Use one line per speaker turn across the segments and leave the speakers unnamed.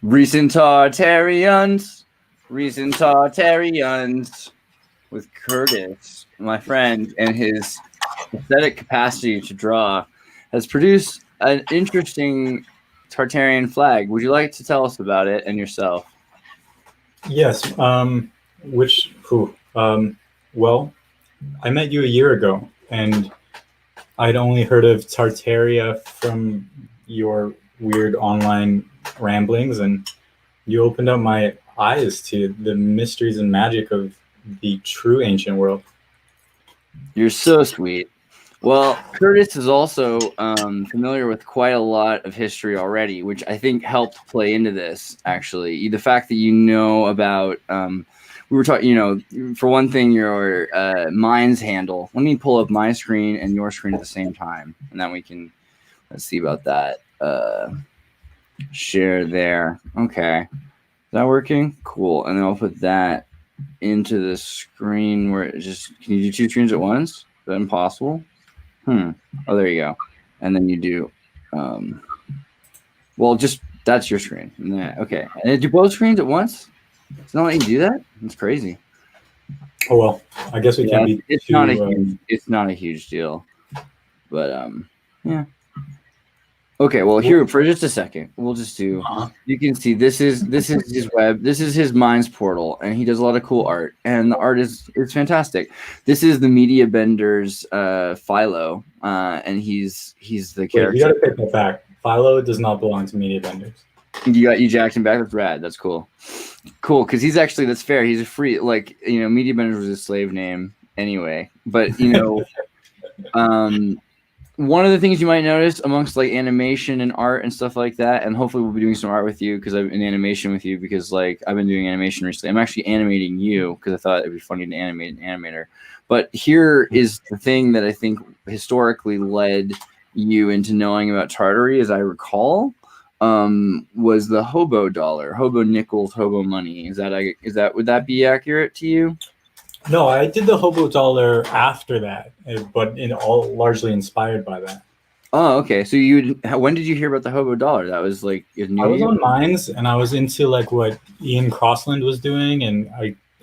Recent Tartarians, recent Tartarians with Curtis, my friend, and his aesthetic capacity to draw has produced an interesting Tartarian flag. Would you like to tell us about it and yourself?
Yes. Well, I met you a year ago, and I'd only heard of Tartaria from your weird online ramblings, and you opened up my eyes to the mysteries and magic of the true ancient world.
You're so sweet. Well, Curtis is also familiar with quite a lot of history already, which I think helped play into this, actually. The fact that you know about, we were talking, for one thing, your Minds handle. Let me pull up my screen and your screen at the same time, and then we can, let's see about that. Share there. Okay. Is that working? Cool. And then I'll put that into the screen where it just, can you do two screens at once? Is that impossible? Oh, there you go. And then you do, that's your screen. Okay. And then do both screens at once? It's not letting you do that? That's crazy.
Oh, well, I guess we can't be
it's not a huge deal. But, yeah. Okay, well, here for just a second, we'll just do. You can see this is his web. This is his Minds portal, and he does a lot of cool art, and the art is fantastic. This is the Media Bender's Philo, and he's the character.
You got to pick that back. Philo does not belong to Media Benders.
You jacked him back. That's rad. That's cool. Cool, because he's actually, that's fair. He's a free, Media Benders was a slave name anyway, but one of the things you might notice amongst animation and art and stuff like that, and hopefully we'll be doing some art with you because I'm in animation with you because I've been doing animation recently. I'm actually animating you because I thought it'd be funny to animate an animator. But here is the thing that I think historically led you into knowing about Tartary, as I recall, was the Hobo dollar, Hobo nickels, Hobo money. Would that be accurate to you?
No, I did the Hobo dollar after that, but all largely inspired by that.
Oh, okay. So when did you hear about the Hobo dollar? That was I
was on Minds, and I was into what Ian Crossland was doing, and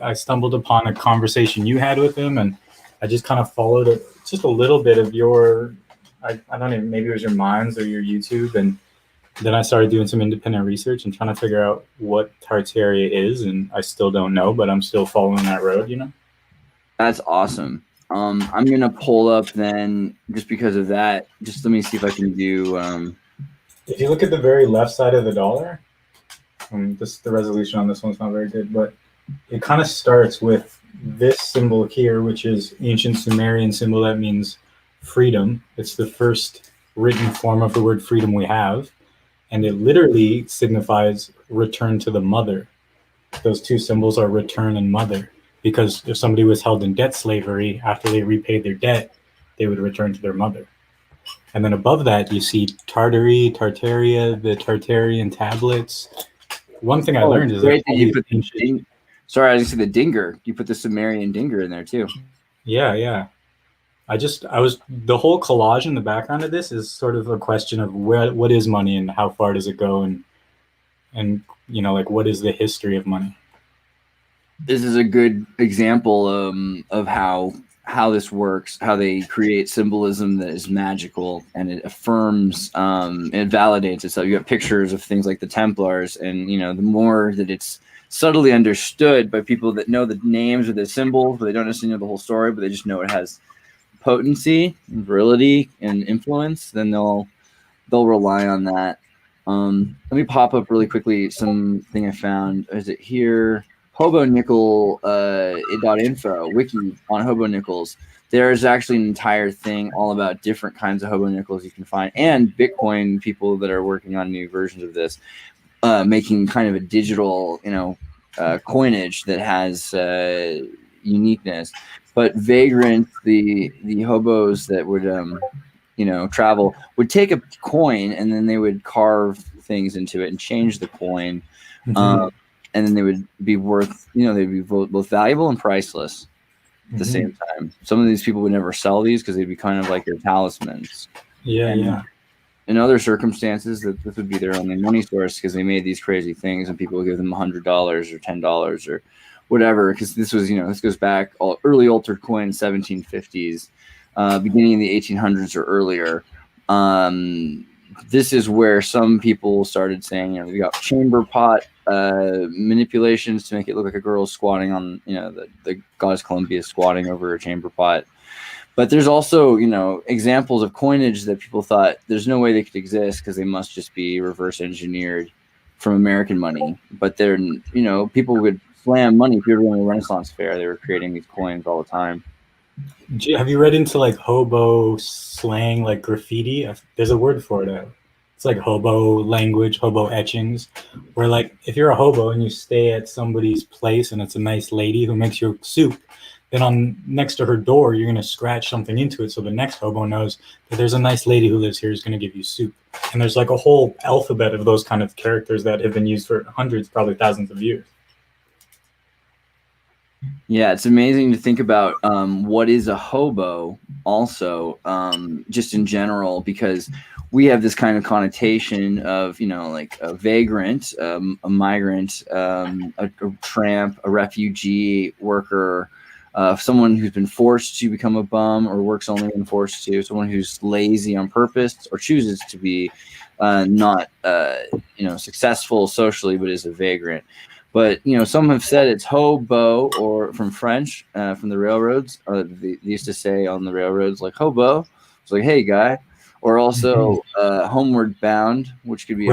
I stumbled upon a conversation you had with him, and I just kind of followed just a little bit of your, I don't even, maybe it was your Minds or your YouTube, and then I started doing some independent research and trying to figure out what Tartaria is, and I still don't know, but I'm still following that road,
That's awesome. I'm gonna pull up then, just because of that. Just let me see if I can do.
If you look at the very left side of the dollar, the resolution on this one's not very good, but it kind of starts with this symbol here, which is ancient Sumerian symbol that means freedom. It's the first written form of the word freedom we have, and it literally signifies return to the mother. Those two symbols are return and mother. Because if somebody was held in debt slavery, after they repaid their debt, they would return to their mother. And then above that, you see Tartary, Tartaria, the Tartarian tablets. One thing I learned is that
you put sorry, I just said the dinger. You put the Sumerian dinger in there too.
Yeah. The whole collage in the background of this is sort of a question of what is money and how far does it go, and what is the history of money.
This is a good example of how this works, how they create symbolism that is magical, and it affirms, it validates itself. You have pictures of things like the Templars, and the more that it's subtly understood by people that know the names or the symbols, but they don't necessarily know the whole story, but they just know it has potency and virility and influence, then they'll rely on that. Let me pop up really quickly something I found. Is it here? Hobo nickel .info wiki on Hobo nickels. There's actually an entire thing all about different kinds of Hobo nickels you can find, and Bitcoin people that are working on new versions of this, making kind of a digital, coinage that has uniqueness. But vagrants, the hobos that would travel, would take a coin and then they would carve things into it and change the coin.
Mm-hmm.
And then they would be worth, they'd be both valuable and priceless at the same time. Some of these people would never sell these because they'd be kind of like their talismans.
Yeah.
in other circumstances, that this would be their only money source because they made these crazy things, and people would give them $100 or $10 or whatever. Because this was, this goes back early altered coins, 1750s, beginning in the 1800s or earlier. This is where some people started saying, we got chamber pot manipulations to make it look like a girl squatting on, the goddess Columbia squatting over a chamber pot. But there's also, examples of coinage that people thought there's no way they could exist because they must just be reverse engineered from American money. But they're, people would slam money. If you were going to a Renaissance fair, they were creating these coins all the time.
Have you read into like hobo slang, like graffiti? There's a word for it. It's like hobo language, hobo etchings, where like if you're a hobo and you stay at somebody's place and it's a nice lady who makes you soup, then on next to her door, you're going to scratch something into it. So the next hobo knows that there's a nice lady who lives here who's going to give you soup. And there's like a whole alphabet of those kind of characters that have been used for hundreds, probably thousands of years.
Yeah, it's amazing to think about what is a hobo also, just in general, because we have this kind of connotation of, like a vagrant, a migrant, a tramp, a refugee worker, someone who's been forced to become a bum or works only when forced to, someone who's lazy on purpose or chooses to be not, successful socially, but is a vagrant. But, some have said it's hobo, or from French, from the railroads. They used to say on the railroads, like, hobo. It's like, hey, guy. Or also homeward bound, which could be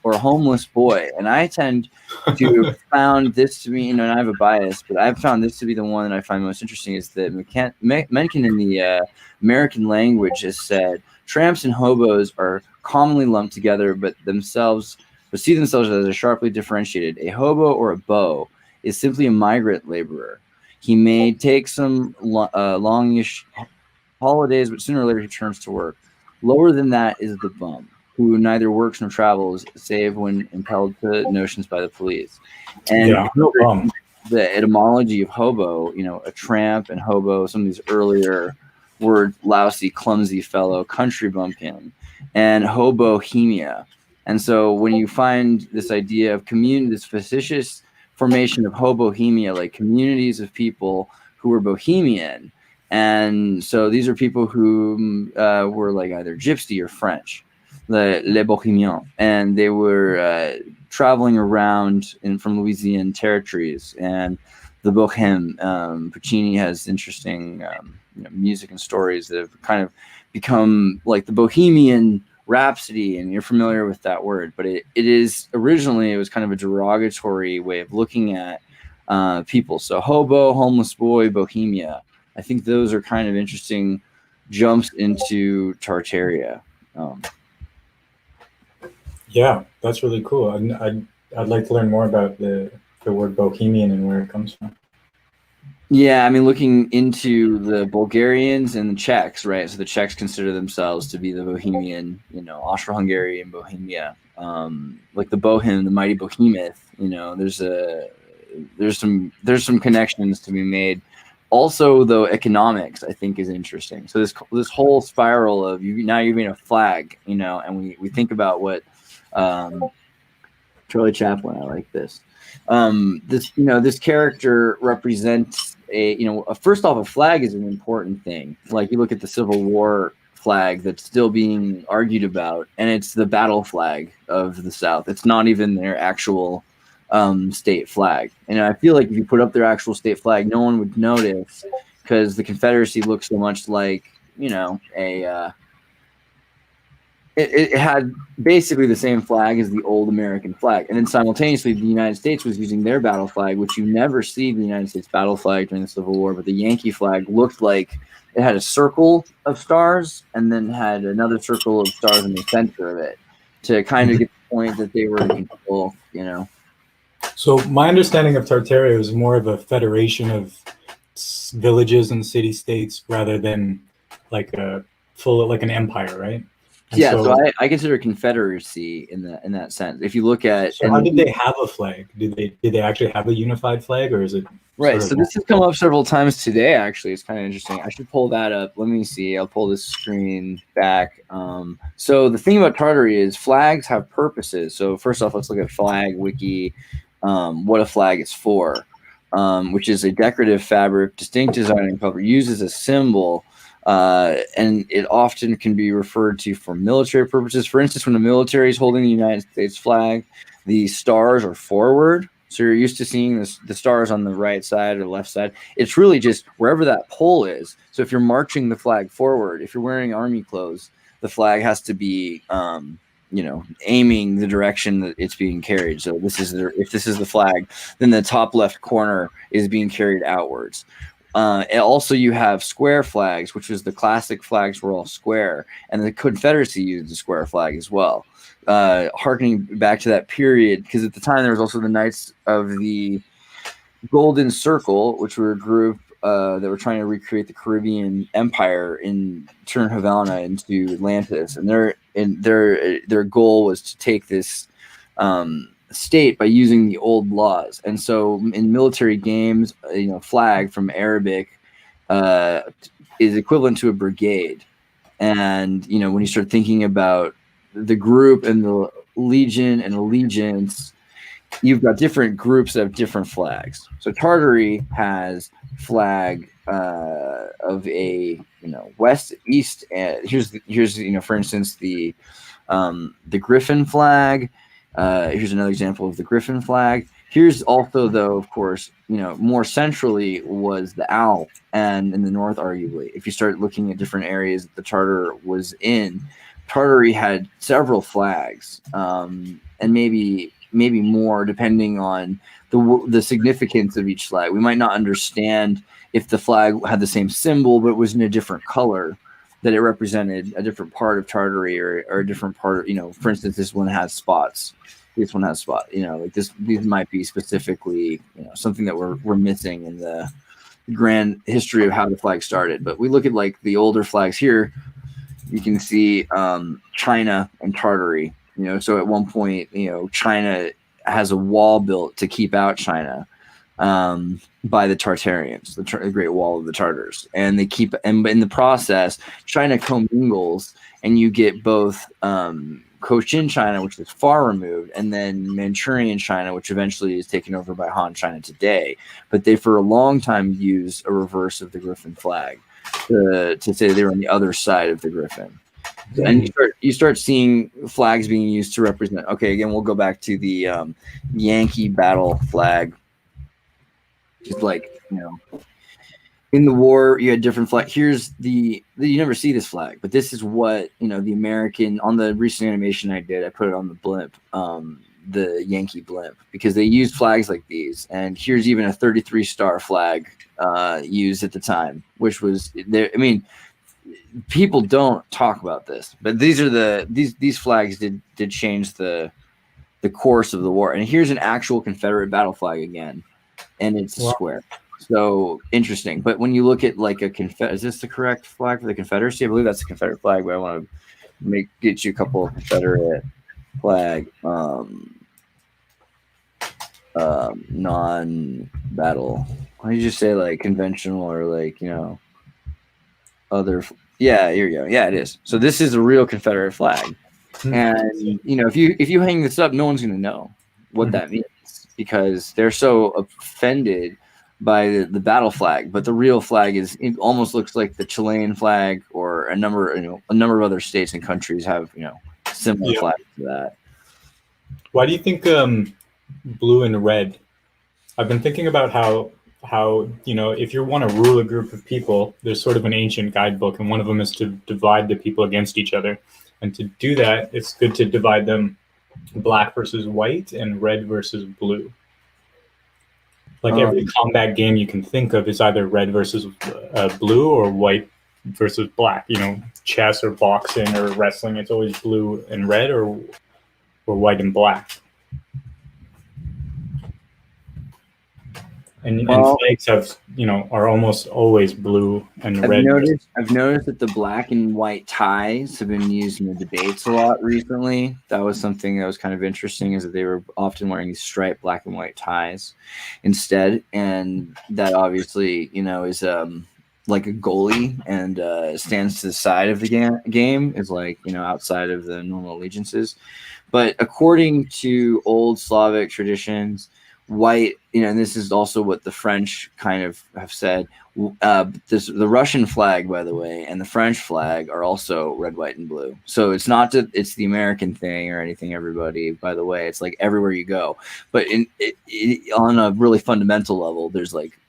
or a homeless boy. And I tend to found this to be, and I have a bias, but I've found this to be the one that I find most interesting, is that Mencken in the American language has said, tramps and hobos are commonly lumped together, but see themselves as sharply differentiated. A hobo or a beau is simply a migrant laborer. He may take some longish holidays, but sooner or later he returns to work. Lower than that is the bum, who neither works nor travels, save when impelled to notions by the police. And the etymology of hobo, a tramp and hobo, some of these earlier words, lousy, clumsy fellow, country bumpkin, and hobohemia. And so when you find this idea of this facetious formation of hobohemia, like communities of people who were bohemian, and so these are people who were like either gypsy or French, les bohemiens, and they were traveling around from Louisiana territories, and the bohème. Puccini has interesting music and stories that have kind of become like the Bohemian Rhapsody, and you're familiar with that word, but it is originally, it was kind of a derogatory way of looking at people. So hobo, homeless boy, bohemia. I think those are kind of interesting jumps into Tartaria.
Yeah, that's really cool. I'd like to learn more about the word bohemian and where it comes from.
Yeah, I mean, looking into the Bulgarians and the Czechs, right? So the Czechs consider themselves to be the Bohemian, Austro-Hungary and Bohemia, like the Bohem, the mighty behemoth. There's some connections to be made. Also, though, economics I think is interesting. So this whole spiral of you're being a flag, and we think about what Charlie Chaplin. I like this. This character represents first off, a flag is an important thing. Like you look at the Civil War flag that's still being argued about, and it's the battle flag of the South. It's not even their actual state flag. And I feel like if you put up their actual state flag, no one would notice, because the Confederacy looks so much like it had basically the same flag as the old American flag. And then simultaneously, the United States was using their battle flag, which you never see the United States battle flag during the Civil War. But the Yankee flag looked like it had a circle of stars and then had another circle of stars in the center of it to kind of get the point that they were in control,
So my understanding of Tartaria was more of a federation of villages and city-states rather than like an empire, right? And
Yeah,
so,
so I consider Confederacy in that sense. If you look at
so how did they have a flag? Did they actually have a unified flag, or is it
right,
sort
so
of
this has come up several times today. Actually, it's kind of interesting. I should pull that up. Let me see. I'll pull this screen back. So the thing about Tartary is flags have purposes. So first off, let's look at Flag Wiki. What a flag is for, which is a decorative fabric, distinct design and color, used as a symbol. And it often can be referred to for military purposes. For instance, when the military is holding the United States flag, the stars are forward. So you're used to seeing the stars on the right side or the left side. It's really just wherever that pole is. So if you're marching the flag forward, if you're wearing army clothes, the flag has to be, aiming the direction that it's being carried. So if this is the flag, then the top left corner is being carried outwards. And also, you have square flags, which was the classic flags were all square, and the Confederacy used the square flag as well. Harkening back to that period, because at the time there was also the Knights of the Golden Circle, which were a group that were trying to recreate the Caribbean Empire and turn Havana into Atlantis, and their goal was to take this state by using the old laws. And so in military games, flag from Arabic is equivalent to a brigade. And when you start thinking about the group and the legion and allegiance, you've got different groups that have different flags. So Tartary has flag of a west, east, and here's for instance the Griffin flag. Here's another example of the Griffin flag. Here's also, though, of course, more centrally was the owl, and in the north, arguably, if you start looking at different areas that the Tartar was in, Tartary had several flags, and maybe more depending on the significance of each flag. We might not understand if the flag had the same symbol but was in a different color, that it represented a different part of Tartary or a different part of, for instance, this one has spots. This one has spots. Like these might be specifically, something that we're missing in the grand history of how the flag started. But we look at like the older flags here, you can see China and Tartary. So at one point, China has a wall built to keep out China by the Tartarians, the Great Wall of the Tartars, and and in the process, China commingles, and you get both Cochin China, which is far removed, and then Manchurian China, which eventually is taken over by Han China today. But they, for a long time, used a reverse of the Griffin flag to say they were on the other side of the Griffin. And you start seeing flags being used to represent. Okay, again, we'll go back to the Yankee battle flag. Just like in the war, you had different flag. Here's you never see this flag, but this is what the American, on the recent animation I did. I put it on the blimp, the Yankee blimp, because they used flags like these. And here's even a 33-star flag used at the time, which was there. I mean, people don't talk about this, but these flags did change the course of the war. And here's an actual Confederate battle flag again, and it's square. So interesting. But when you look at like is this the correct flag for the Confederacy? I believe that's the Confederate flag, but I want to get you a couple of Confederate flag non-battle. Why did you say like conventional or like other? Yeah, here you go. Yeah, it is. So this is a real Confederate flag, and if you hang this up, no one's going to know what that means because they're so offended by the battle flag. But the real flag it almost looks like the Chilean flag, or a number of other states and countries have similar flags to that.
Why do you think blue and red? I've been thinking about how if you want to rule a group of people, there's sort of an ancient guidebook, and one of them is to divide the people against each other. And to do that, it's good to divide them black versus white and red versus blue. Like every combat game you can think of is either red versus blue or white versus black. Chess or boxing or wrestling, it's always blue and red or white and black. And
Well,
flags have, are almost always blue and red.
I've noticed that the black and white ties have been used in the debates a lot recently. That was something that was kind of interesting, is that they were often wearing these striped black and white ties instead, and that obviously, is like a goalie, and stands to the side of the game, is like, outside of the normal allegiances. But according to old Slavic traditions, white, and this is also what the French kind of have said. The Russian flag, by the way, and the French flag are also red, white, and blue. So it's not that it's the American thing or anything, everybody, by the way. It's like everywhere you go. But on a really fundamental level, there's like,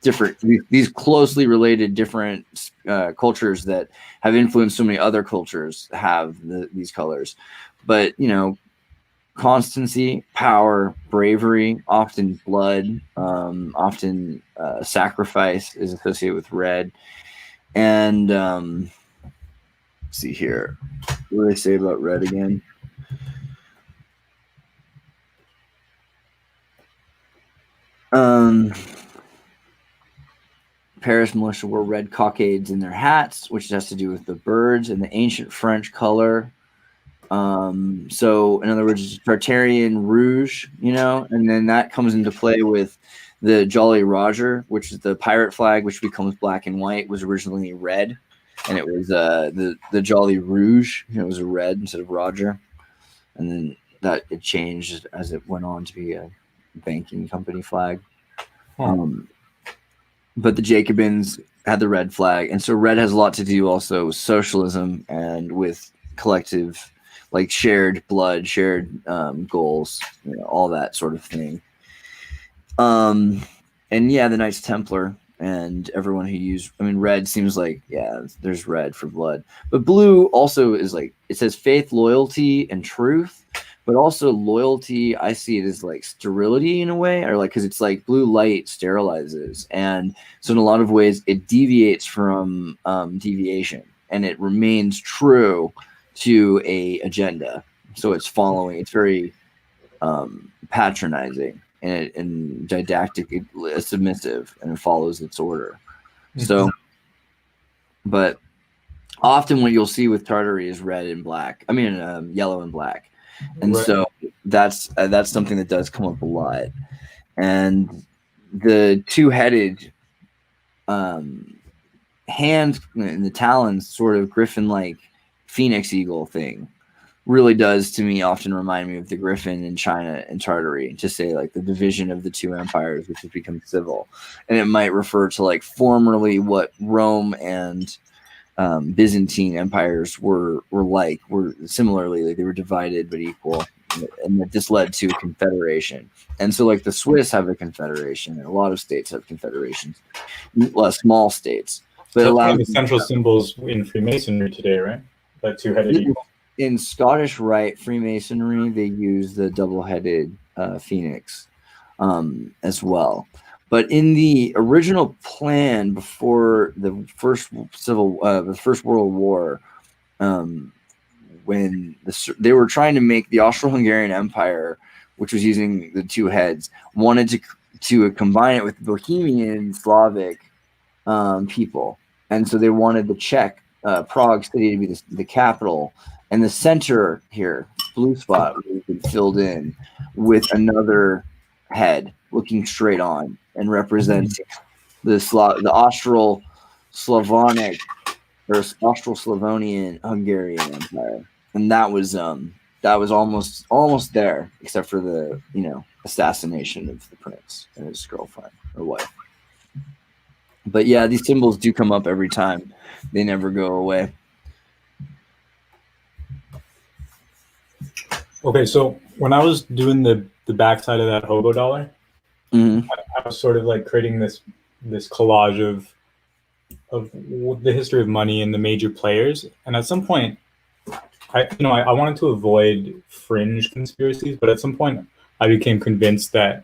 different, these closely related different cultures that have influenced so many other cultures have these colors. But, constancy, power, bravery, often blood, often sacrifice is associated with red. And let's see here. What do they say about red again? Paris militia wore red cockades in their hats, which has to do with the birds and the ancient French color. So in other words, Tartarian rouge, and then that comes into play with the Jolly Roger, which is the pirate flag, which becomes black and white, was originally red, and it was the Jolly Rouge, it was a red instead of Roger, and then that it changed as it went on to be a banking company flag. But the Jacobins had the red flag, and so red has a lot to do also with socialism and with collective, like shared blood, shared goals, all that sort of thing. And yeah, the Knights Templar and everyone who used, red seems like, yeah, there's red for blood. But blue also is like, it says faith, loyalty, and truth. But also loyalty, I see it as like sterility in a way, or like, because it's like blue light sterilizes. And so in a lot of ways, it deviates from deviation, and it remains true to a agenda. So it's following, it's very patronizing and didactic, submissive, and it follows its order. So, but often what you'll see with Tartary is red and black. Yellow and black. And right. So that's something that does come up a lot. And the two-headed hand and the talons, sort of griffin-like phoenix eagle thing, really does to me often remind me of the griffin in China and Tartary, to say like the division of the two empires, which has become civil. And it might refer to like formerly what Rome and Byzantine empires were similarly, like they were divided but equal, and that this led to a confederation. And so like the Swiss have a confederation, and a lot of states have confederations, small states. But
that's one of the central symbols in Freemasonry today, right? That two-headed eagle.
In Scottish Rite Freemasonry, they use the double-headed phoenix as well. But in the original plan before the First World War, when they were trying to make the Austro-Hungarian Empire, which was using the two heads, wanted to combine it with the Bohemian Slavic people, and so they wanted the Czech Prague city to be the capital, and the center here, blue spot, would have been filled in with another head looking straight on and representing the Austro-Slavonic or Austro-Slavonian Hungarian Empire. And that was almost there, except for the assassination of the prince and his girlfriend or wife. But yeah, these symbols do come up every time. They never go away.
Okay, so when I was doing the backside of that Hobo dollar, I was sort of like creating this collage of the history of money and the major players. And at some point, I wanted to avoid fringe conspiracies, but at some point I became convinced that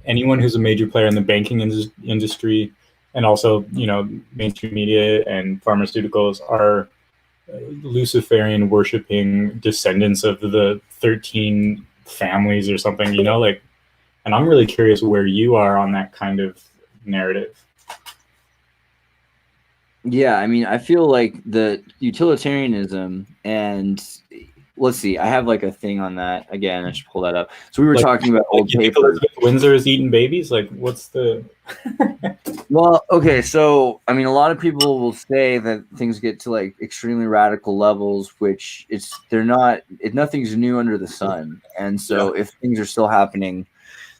anyone who's a major player in the banking industry, and also, mainstream media and pharmaceuticals, are Luciferian worshipping descendants of the 13 families or something, like And I'm really curious where you are on that kind of narrative.
Yeah, I mean, I feel like the utilitarianism and let's see, I have like a thing on that. Again, I should pull that up. So we were talking about old
you think
papers.
Elizabeth Windsor is eating babies? Like, what's the...
Well, okay, so I mean, a lot of people will say that things get to like extremely radical levels, which nothing's new under the sun. And so if things are still happening,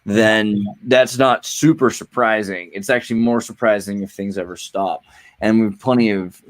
then that's not super surprising. It's actually more surprising if things ever stop. And we have plenty of,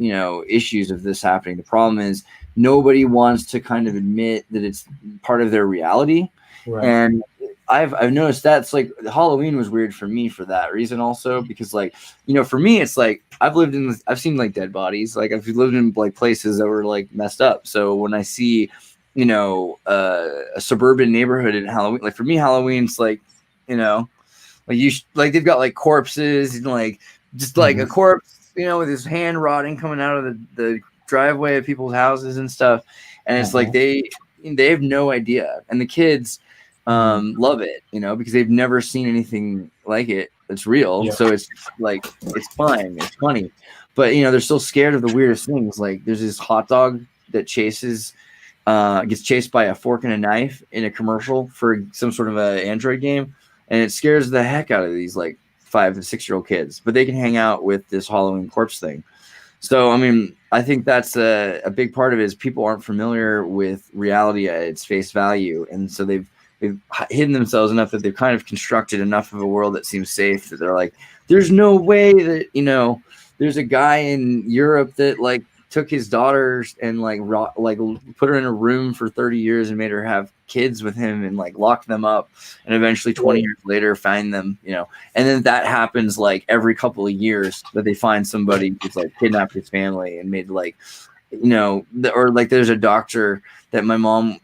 issues of this happening. The problem is nobody wants to kind of admit that it's part of their reality.
Right.
And I've noticed that's like Halloween was weird for me for that reason also, because like, for me, it's like I've seen like dead bodies. Like I've lived in like places that were like messed up. So when I see, a suburban neighborhood in Halloween, like for me, Halloween's like, like they've got like corpses and like just like a corpse, with his hand rotting coming out of the driveway of people's houses and stuff. And it's like they have no idea. And the kids love it, because they've never seen anything like it. It's real. Yeah. So it's like, it's fun. It's funny. But, they're still scared of the weirdest things. Like there's this hot dog that gets chased by a fork and a knife in a commercial for some sort of a Android game. And it scares the heck out of these like 5 to 6 year old kids, but they can hang out with this Halloween corpse thing. So, I mean, I think that's a big part of it is people aren't familiar with reality at its face value. And so they've hidden themselves enough that they've kind of constructed enough of a world that seems safe that they're like, there's no way that, there's a guy in Europe that like took his daughters and like put her in a room for 30 years and made her have kids with him and like locked them up and eventually 20 years later find them, and then that happens like every couple of years that they find somebody who's like kidnapped his family and made like, or like there's a doctor that my mom,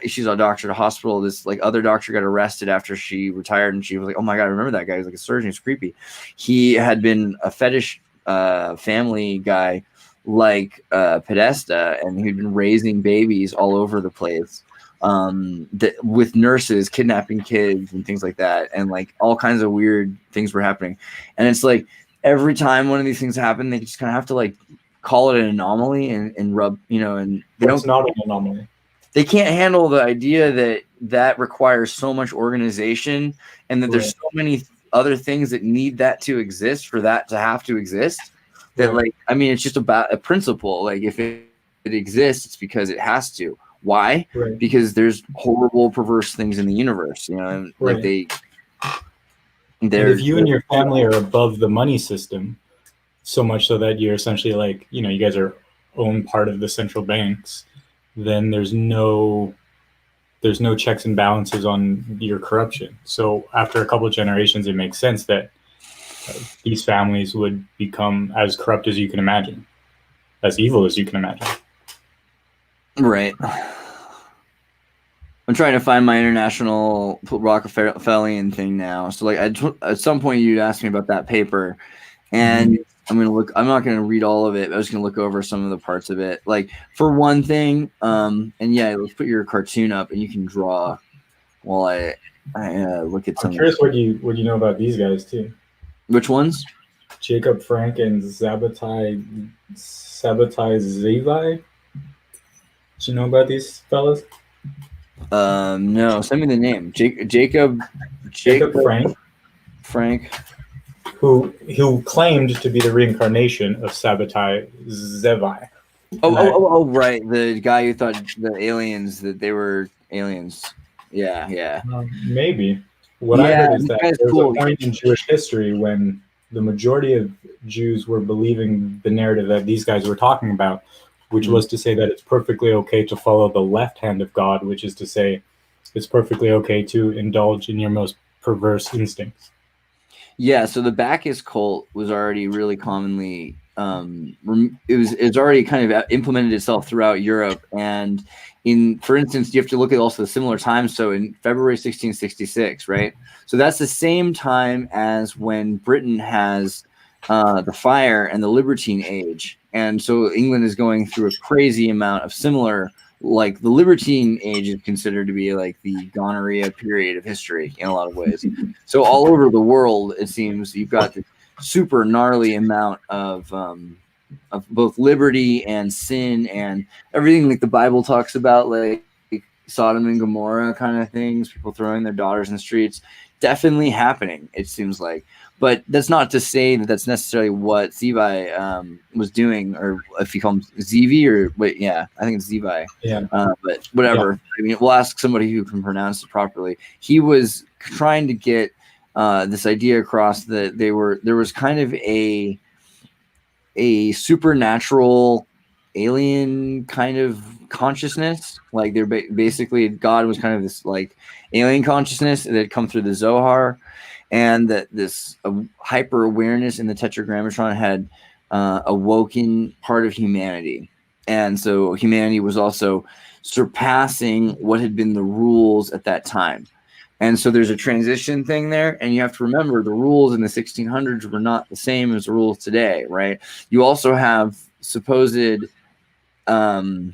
she's a doctor at a hospital. This like other doctor got arrested after she retired and she was like, oh my God, I remember that guy. He was like a surgeon. He's creepy. He had been a fetish family guy like Podesta, and he'd been raising babies all over the place with nurses kidnapping kids and things like that, and like all kinds of weird things were happening. And it's like every time one of these things happen, they just kind of have to like call it an anomaly and rub, and
it's not an anomaly.
They can't handle the idea that requires so much organization and that there's so many other things that need that to exist for that to have to exist. That like, I mean, it's just about a principle. Like if it exists, it's because it has to. Why? Right. Because there's horrible, perverse things in the universe, and like
and if you and your family are above the money system, so much so that you're essentially like, you guys are own part of the central banks, then there's no checks and balances on your corruption. So after a couple of generations, it makes sense that these families would become as corrupt as you can imagine, as evil as you can imagine.
Right. I'm trying to find my international Rockefellerian thing now. So like at some point you asked me about that paper, and I'm not gonna read all of it. I was gonna look over some of the parts of it. Like for one thing, and yeah, let's put your cartoon up and you can draw while I look at some.
I'm curious what you know about these guys too.
Which ones?
Jacob Frank and Sabbatai Zevi. Do you know about these fellas?
No. Send me the name. Jacob Frank.
Who claimed to be the reincarnation of Sabbatai Zevi.
Oh, right. The guy who thought the aliens, that they were aliens. Yeah.
Maybe. What I heard is that there was a point in Jewish history when the majority of Jews were believing the narrative that these guys were talking about, which was to say that it's perfectly okay to follow the left hand of God, which is to say it's perfectly okay to indulge in your most perverse instincts.
Yeah, so the Bacchus cult was already really commonly it's already kind of implemented itself throughout Europe. And for instance, you have to look at also the similar time. So in February 1666, right? So that's the same time as when Britain has the fire and the libertine age. And so England is going through a crazy amount of similar like the libertine age is considered to be like the gonorrhea period of history in a lot of ways. So all over the world, it seems you've got this super gnarly amount of both liberty and sin and everything like the Bible talks about, like Sodom and Gomorrah kind of things, people throwing their daughters in the streets, definitely happening, it seems like. But that's not to say that that's necessarily what Zevi was doing, or if you call him Zevi, or wait, yeah, I think it's Zevi.
Yeah.
But whatever. Yeah. I mean, we'll ask somebody who can pronounce it properly. He was trying to get this idea across that there was kind of a supernatural alien kind of consciousness, like they're basically God was kind of this like alien consciousness that had come through the Zohar, and that this hyper awareness in the Tetragrammaton had awoken part of humanity, and so humanity was also surpassing what had been the rules at that time. And so there's a transition thing there, and you have to remember the rules in the 1600s were not the same as the rules today, right? You also have supposed, well,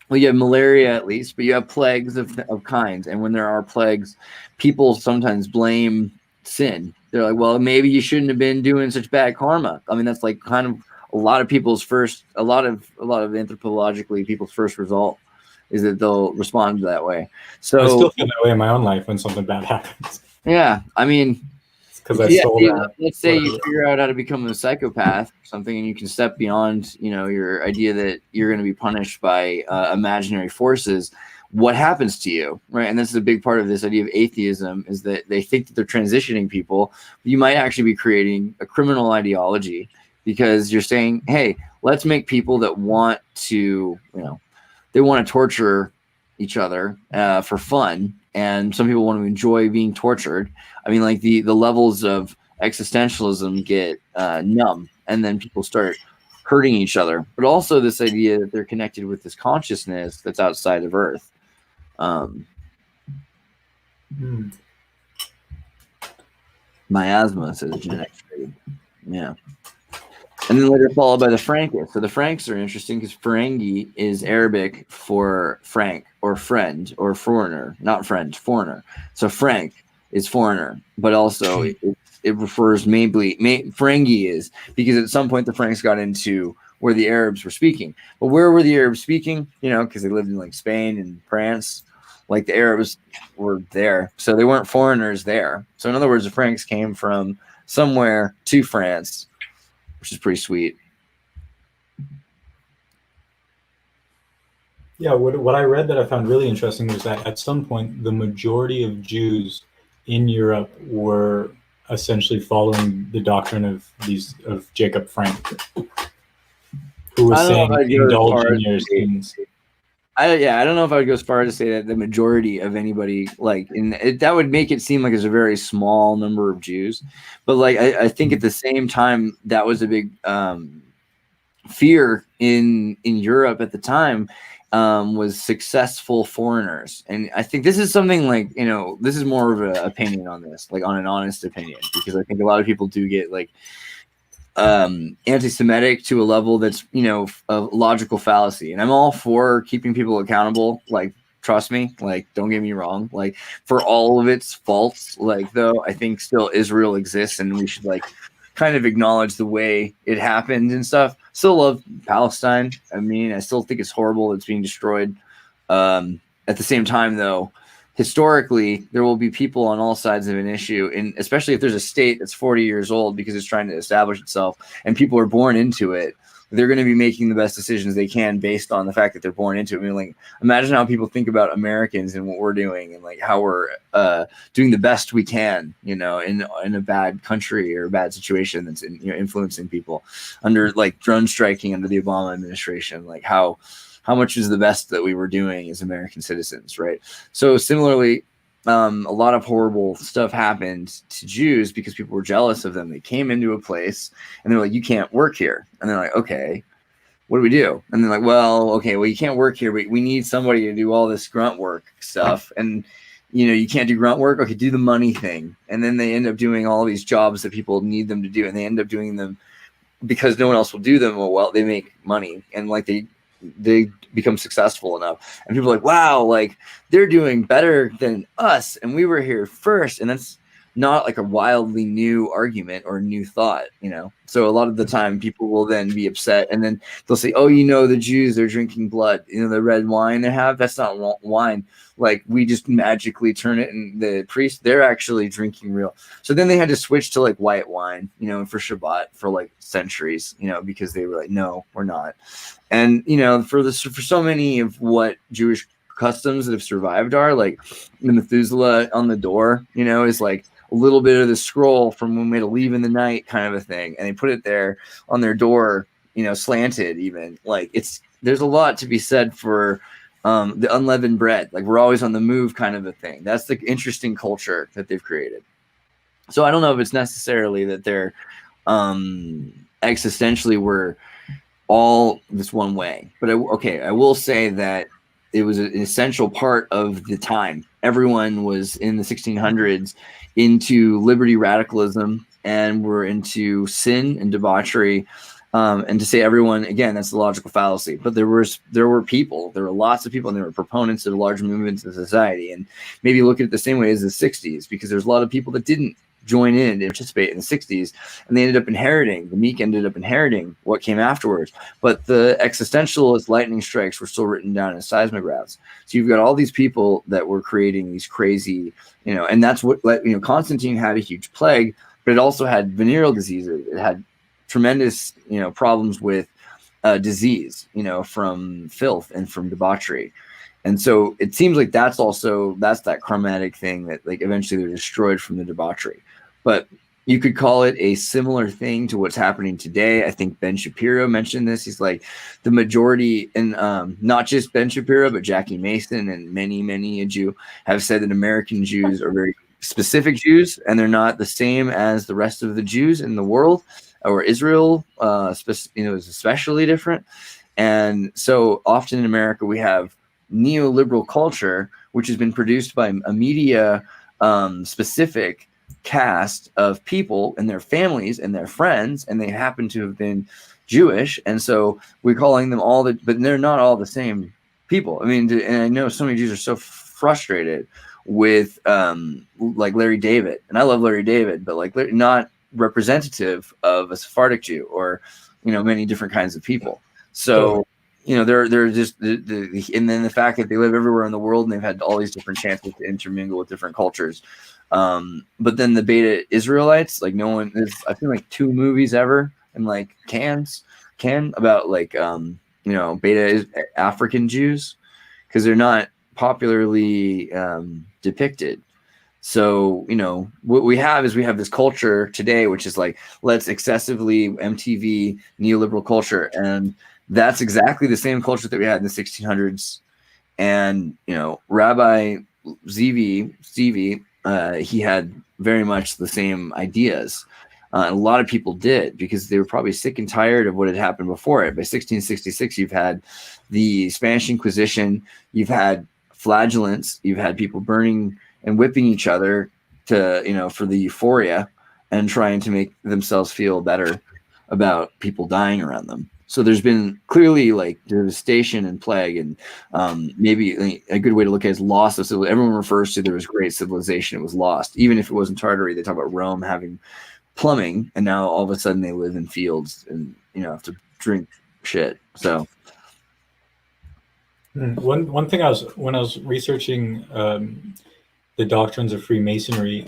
you have malaria at least, but you have plagues of kinds. And when there are plagues, people sometimes blame sin. They're like, well, maybe you shouldn't have been doing such bad karma. I mean, that's like kind of a lot of anthropologically people's first result is that they'll respond that way. So
I still feel that way in my own life when something bad happens.
Yeah, I mean,
because I stole that.
Let's say you figure out how to become a psychopath or something, and you can step beyond, your idea that you're going to be punished by imaginary forces. What happens to you, right? And this is a big part of this idea of atheism, is that they think that they're transitioning people. You might actually be creating a criminal ideology, because you're saying, hey, let's make people that want to, they want to torture each other for fun, and some people want to enjoy being tortured. I mean, like the levels of existentialism get numb, and then people start hurting each other. But also this idea that they're connected with this consciousness that's outside of Earth. Miasma says genetic trade. Yeah. And then later followed by the Frankists. So the Franks are interesting because Ferengi is Arabic for Frank or friend or foreigner, not friend, foreigner. So Frank is foreigner, but also it refers mainly, Ferengi is, because at some point the Franks got into where the Arabs were speaking. But where were the Arabs speaking? Because they lived in like Spain and France. Like the Arabs were there. So they weren't foreigners there. So in other words, the Franks came from somewhere to France, which is pretty sweet.
Yeah, what I read that I found really interesting was that at some point the majority of Jews in Europe were essentially following the doctrine of Jacob Frank, who was saying indulge in your sins.
I don't know if I would go as far as to say that the majority of anybody, like, that would make it seem like it's a very small number of Jews. But like, I think at the same time, that was a big fear in Europe at the time, was successful foreigners. And I think this is something like, this is more of an opinion on this, like on an honest opinion, because I think a lot of people do get like anti-Semitic to a level that's, a logical fallacy. And I'm all for keeping people accountable. Like, trust me, like, don't get me wrong. Like, for all of its faults, like, though, I think still Israel exists, and we should like kind of acknowledge the way it happened and stuff. Still love Palestine. I mean, I still think it's horrible it's being destroyed. At the same time, though, historically, there will be people on all sides of an issue, and especially if there's a state that's 40 years old because it's trying to establish itself and people are born into it, they're going to be making the best decisions they can based on the fact that they're born into it. I mean, like, imagine how people think about Americans and what we're doing, and like how we're doing the best we can, in a bad country or a bad situation that's influencing people under like drone striking under the Obama administration. Like how much is the best that we were doing as American citizens, right? So similarly, a lot of horrible stuff happened to Jews because people were jealous of them. They came into a place and they're like, you can't work here. And they're like, okay, what do we do? And they're like, well, you can't work here, but we need somebody to do all this grunt work stuff. And, you can't do grunt work. Okay, do the money thing. And then they end up doing all these jobs that people need them to do. And they end up doing them because no one else will do them. Well, they make money. And like they become successful enough, and people are like, wow, like they're doing better than us, and we were here first, and that's not like a wildly new argument or new thought, you know. So a lot of the time people will then be upset, and then they'll say, oh, you know, the Jews, they're drinking blood, you know, the red wine they have, that's not wine, like we just magically turn it, and the priests, they're actually drinking real. So then they had to switch to like white wine, you know, for Shabbat for like centuries, you know, because they were like, no, we're not. And you know, for so many of what Jewish customs that have survived are like the Methuselah on the door, you know, is like a little bit of the scroll from when we had to leave in the night kind of a thing, and they put it there on their door, you know, slanted even. Like it's, there's a lot to be said for the unleavened bread, like we're always on the move kind of a thing. That's the interesting culture that they've created. So I don't know if it's necessarily that they're existentially were all this one way, but I will say that it was an essential part of the time. Everyone was in the 1600s into liberty radicalism, and were into sin and debauchery. And to say everyone, again, that's the logical fallacy. But there were people, there were lots of people, and there were proponents of large movements in society. And maybe look at it the same way as the 60s, because there's a lot of people that didn't join in and participate in the 60s, and they ended up inheriting, the meek ended up inheriting what came afterwards. But the existentialist lightning strikes were still written down in seismographs. So you've got all these people that were creating these crazy, you know, and that's what, you know, Constantine had a huge plague, but it also had venereal diseases. It had tremendous, you know, problems with disease, you know, from filth and from debauchery. And so it seems like that's that karmatic thing that like eventually they're destroyed from the debauchery. But you could call it a similar thing to what's happening today. I think Ben Shapiro mentioned this. He's like the majority, and not just Ben Shapiro, but Jackie Mason and many a Jew have said that American Jews are very specific Jews, and they're not the same as the rest of the Jews in the world, or Israel, you know, is especially different. And so often in America, we have neoliberal culture, which has been produced by a media specific cast of people and their families and their friends, and they happen to have been Jewish, and so we're calling them all but they're not all the same people. I mean, and I know so many Jews are so frustrated with like Larry David, and I love Larry David, but like not representative of a Sephardic Jew, or you know, many different kinds of people. So you know, they're just and then the fact that they live everywhere in the world, and they've had all these different chances to intermingle with different cultures. But then the Beta Israelites, like no one is, I feel like 2 movies ever in like can about like you know, Beta African Jews, because they're not popularly depicted. So, you know, what we have is we have this culture today, which is like, let's excessively MTV neoliberal culture. And that's exactly the same culture that we had in the 1600s. And, you know, Rabbi Stevie, he had very much the same ideas. And a lot of people did, because they were probably sick and tired of what had happened before it. By 1666, you've had the Spanish Inquisition, you've had flagellants, you've had people burning and whipping each other to, you know, for the euphoria and trying to make themselves feel better about people dying around them. So there's been clearly like devastation and plague, and maybe a good way to look at it is loss of civilization. Everyone refers to there was great civilization, it was lost. Even if it wasn't Tartary, they talk about Rome having plumbing, and now all of a sudden they live in fields and, you know, have to drink shit. So
one thing when I was researching the doctrines of Freemasonry,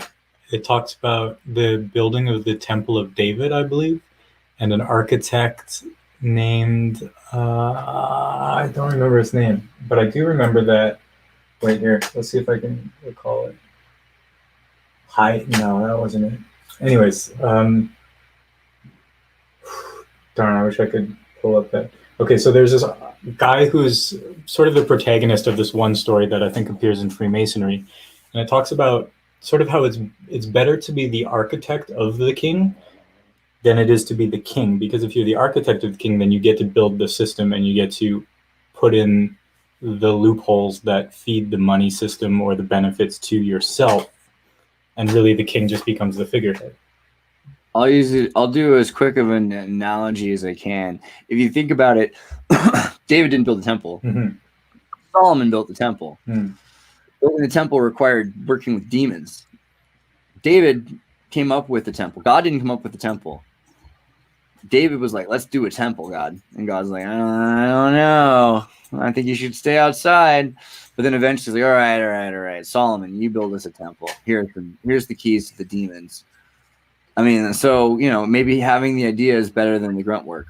it talks about the building of the Temple of David, I believe, and an architect named I don't remember his name, but I do remember that. Wait here, let's see if I can recall it. No, that wasn't it. Anyways, darn, I wish I could pull up that. Okay, so there's this guy who's sort of the protagonist of this one story that I think appears in Freemasonry, and it talks about sort of how it's better to be the architect of the king than it is to be the king, because if you're the architect of the king, then you get to build the system and you get to put in the loopholes that feed the money system or the benefits to yourself, and really the king just becomes the figurehead.
I'll do as quick of an analogy as I can. If you think about it, David didn't build the temple.
Mm-hmm.
Solomon built the temple.
Mm.
Building the temple required working with demons. David came up with the temple. God didn't come up with the temple. David was like, let's do a temple, God. And God's like, I don't know. I think you should stay outside. But then eventually, he's like, all right. Solomon, you build us a temple. Here's the keys to the demons. I mean, so, maybe having the idea is better than the grunt work,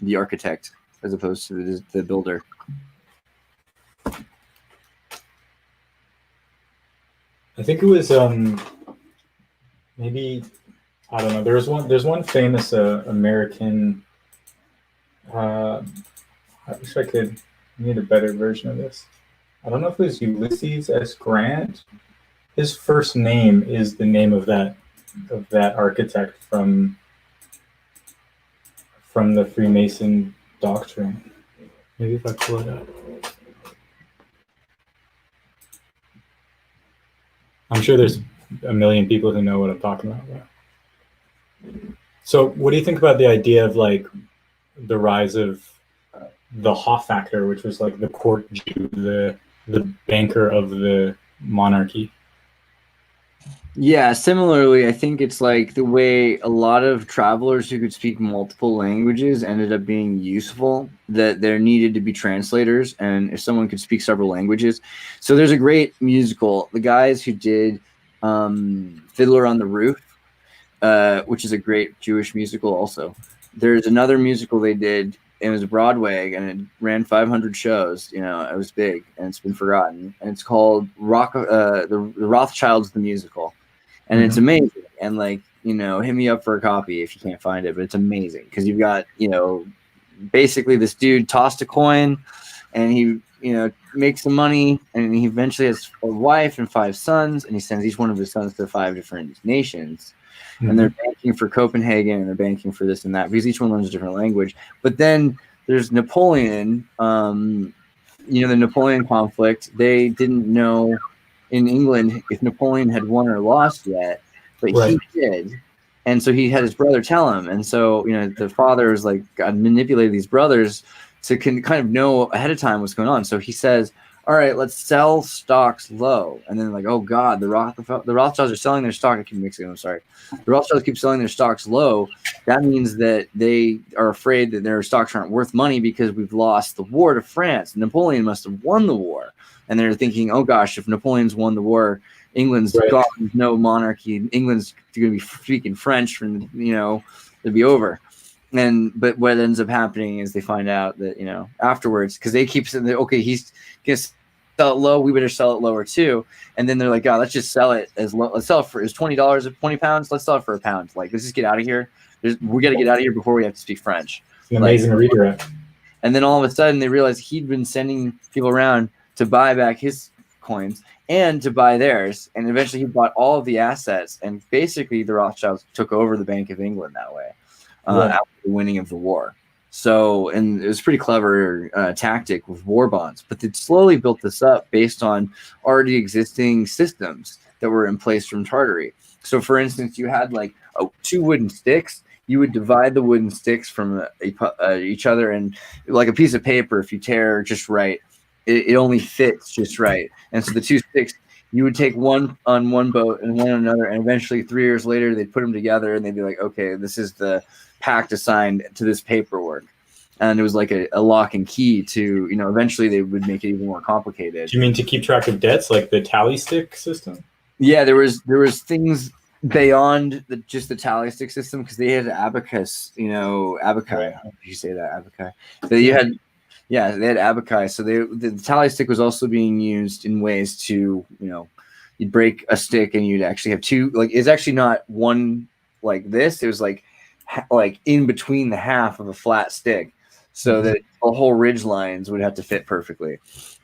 the architect, as opposed to the builder.
I think it was maybe, I don't know. There's one famous American. I wish I could need a better version of this. I don't know if it was Ulysses S. Grant. His first name is the name of that architect from the Freemason doctrine. Maybe if I pull it up. I'm sure there's a million people who know what I'm talking about. So what do you think about the idea of like the rise of the Hoffactor, which was like the court Jew, the banker of the monarchy?
Yeah, similarly, I think it's like the way a lot of travelers who could speak multiple languages ended up being useful, that there needed to be translators, and if someone could speak several languages. So there's a great musical, the guys who did Fiddler on the Roof, which is a great Jewish musical also. There's another musical they did, it was Broadway, and it ran 500 shows. It was big, and it's been forgotten. And it's called the Rothschilds the Musical. And it's amazing. And hit me up for a copy if you can't find it, but it's amazing because you've got, basically this dude tossed a coin and he, makes some money, and he eventually has a wife and 5 sons, and he sends each one of his sons to 5 different nations. And they're banking for Copenhagen, and they're banking for this and that, because each one learns a different language. But then there's Napoleon, the Napoleon conflict. They didn't know in England if Napoleon had won or lost yet, but right. He did. And so he had his brother tell him. And so, the father is like, God manipulated these brothers to kind of know ahead of time what's going on. So he says, all right, let's sell stocks low. And then oh God, the Rothschilds are selling their stock. I keep mixing them. I'm sorry. The Rothschilds keep selling their stocks low. That means that they are afraid that their stocks aren't worth money because we've lost the war to France. Napoleon must have won the war. And they're thinking, oh gosh, if Napoleon's won the war, England's gone, there's no monarchy. England's going to be speaking French, and it'll be over. But what ends up happening is they find out that afterwards, because they keep saying, okay, he's going to sell it low, we better sell it lower too. And then they're like, God, let's just sell it as low. Let's sell it for $20 or 20 pounds. Let's sell it for £1. Let's just get out of here. We got to get out of here before we have to speak French.
It's an amazing redirect.
And then all of a sudden they realized he'd been sending people around to buy back his coins and to buy theirs. And eventually he bought all of the assets. And basically the Rothschilds took over the Bank of England that way after the winning of the war. So, and it was a pretty clever tactic with war bonds. But they slowly built this up based on already existing systems that were in place from Tartary. So, for instance, you had 2 wooden sticks. You would divide the wooden sticks from each other, and like a piece of paper, if you tear just right, it only fits just right. And so the 2 sticks, you would take one on one boat and one on another, and eventually 3 years later, they'd put them together, and they'd be like, okay, this is the pact assigned to this paperwork. And it was like a lock and key to, eventually they would make it even more complicated.
Do you mean to keep track of debts, like the tally stick system? Yeah,
there was things beyond just the tally stick system, because they had abacus, abaci. Right. How did you say that? Abaci. So you had, they had abaci. So the tally stick was also being used in ways to, you'd break a stick and you'd actually have 2. It's actually not one like this. It was like in between the half of a flat stick, so that the whole ridge lines would have to fit perfectly.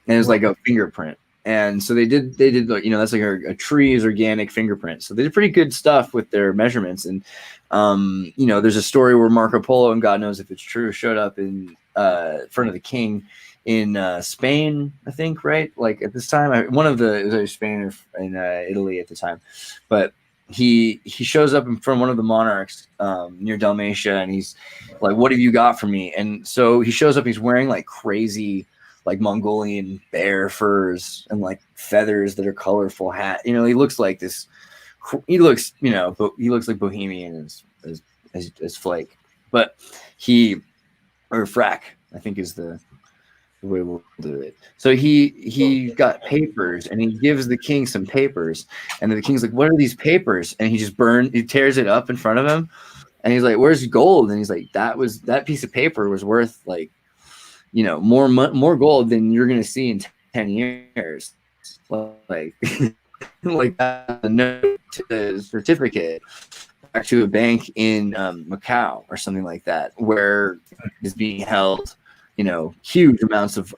And it was like a fingerprint. And so they did that's like a tree's organic fingerprint. So they did pretty good stuff with their measurements. And there's a story where Marco Polo, and God knows if it's true, showed up in front of the king in Spain, I think, right? At this time, it was either Spain or in Italy at the time. But he shows up in front of one of the monarchs near Dalmatia, and he's like, "What have you got for me?" And so he shows up. He's wearing like crazy, like Mongolian bear furs and like feathers that are colorful hat. You know, he looks like this. He looks, you know, but he looks like bohemian as flake. But he, or frack, I think is the way we'll do it. So he got papers, and he gives the king some papers, and the king's like, "What are these papers?" And he tears it up in front of him, and he's like, "Where's gold?" And he's like, that piece of paper was worth like, you know, more gold than you're gonna see in 10 years. Like like that, a note to the certificate back to a bank in Macau or something like that, where is being held, you know, huge amounts of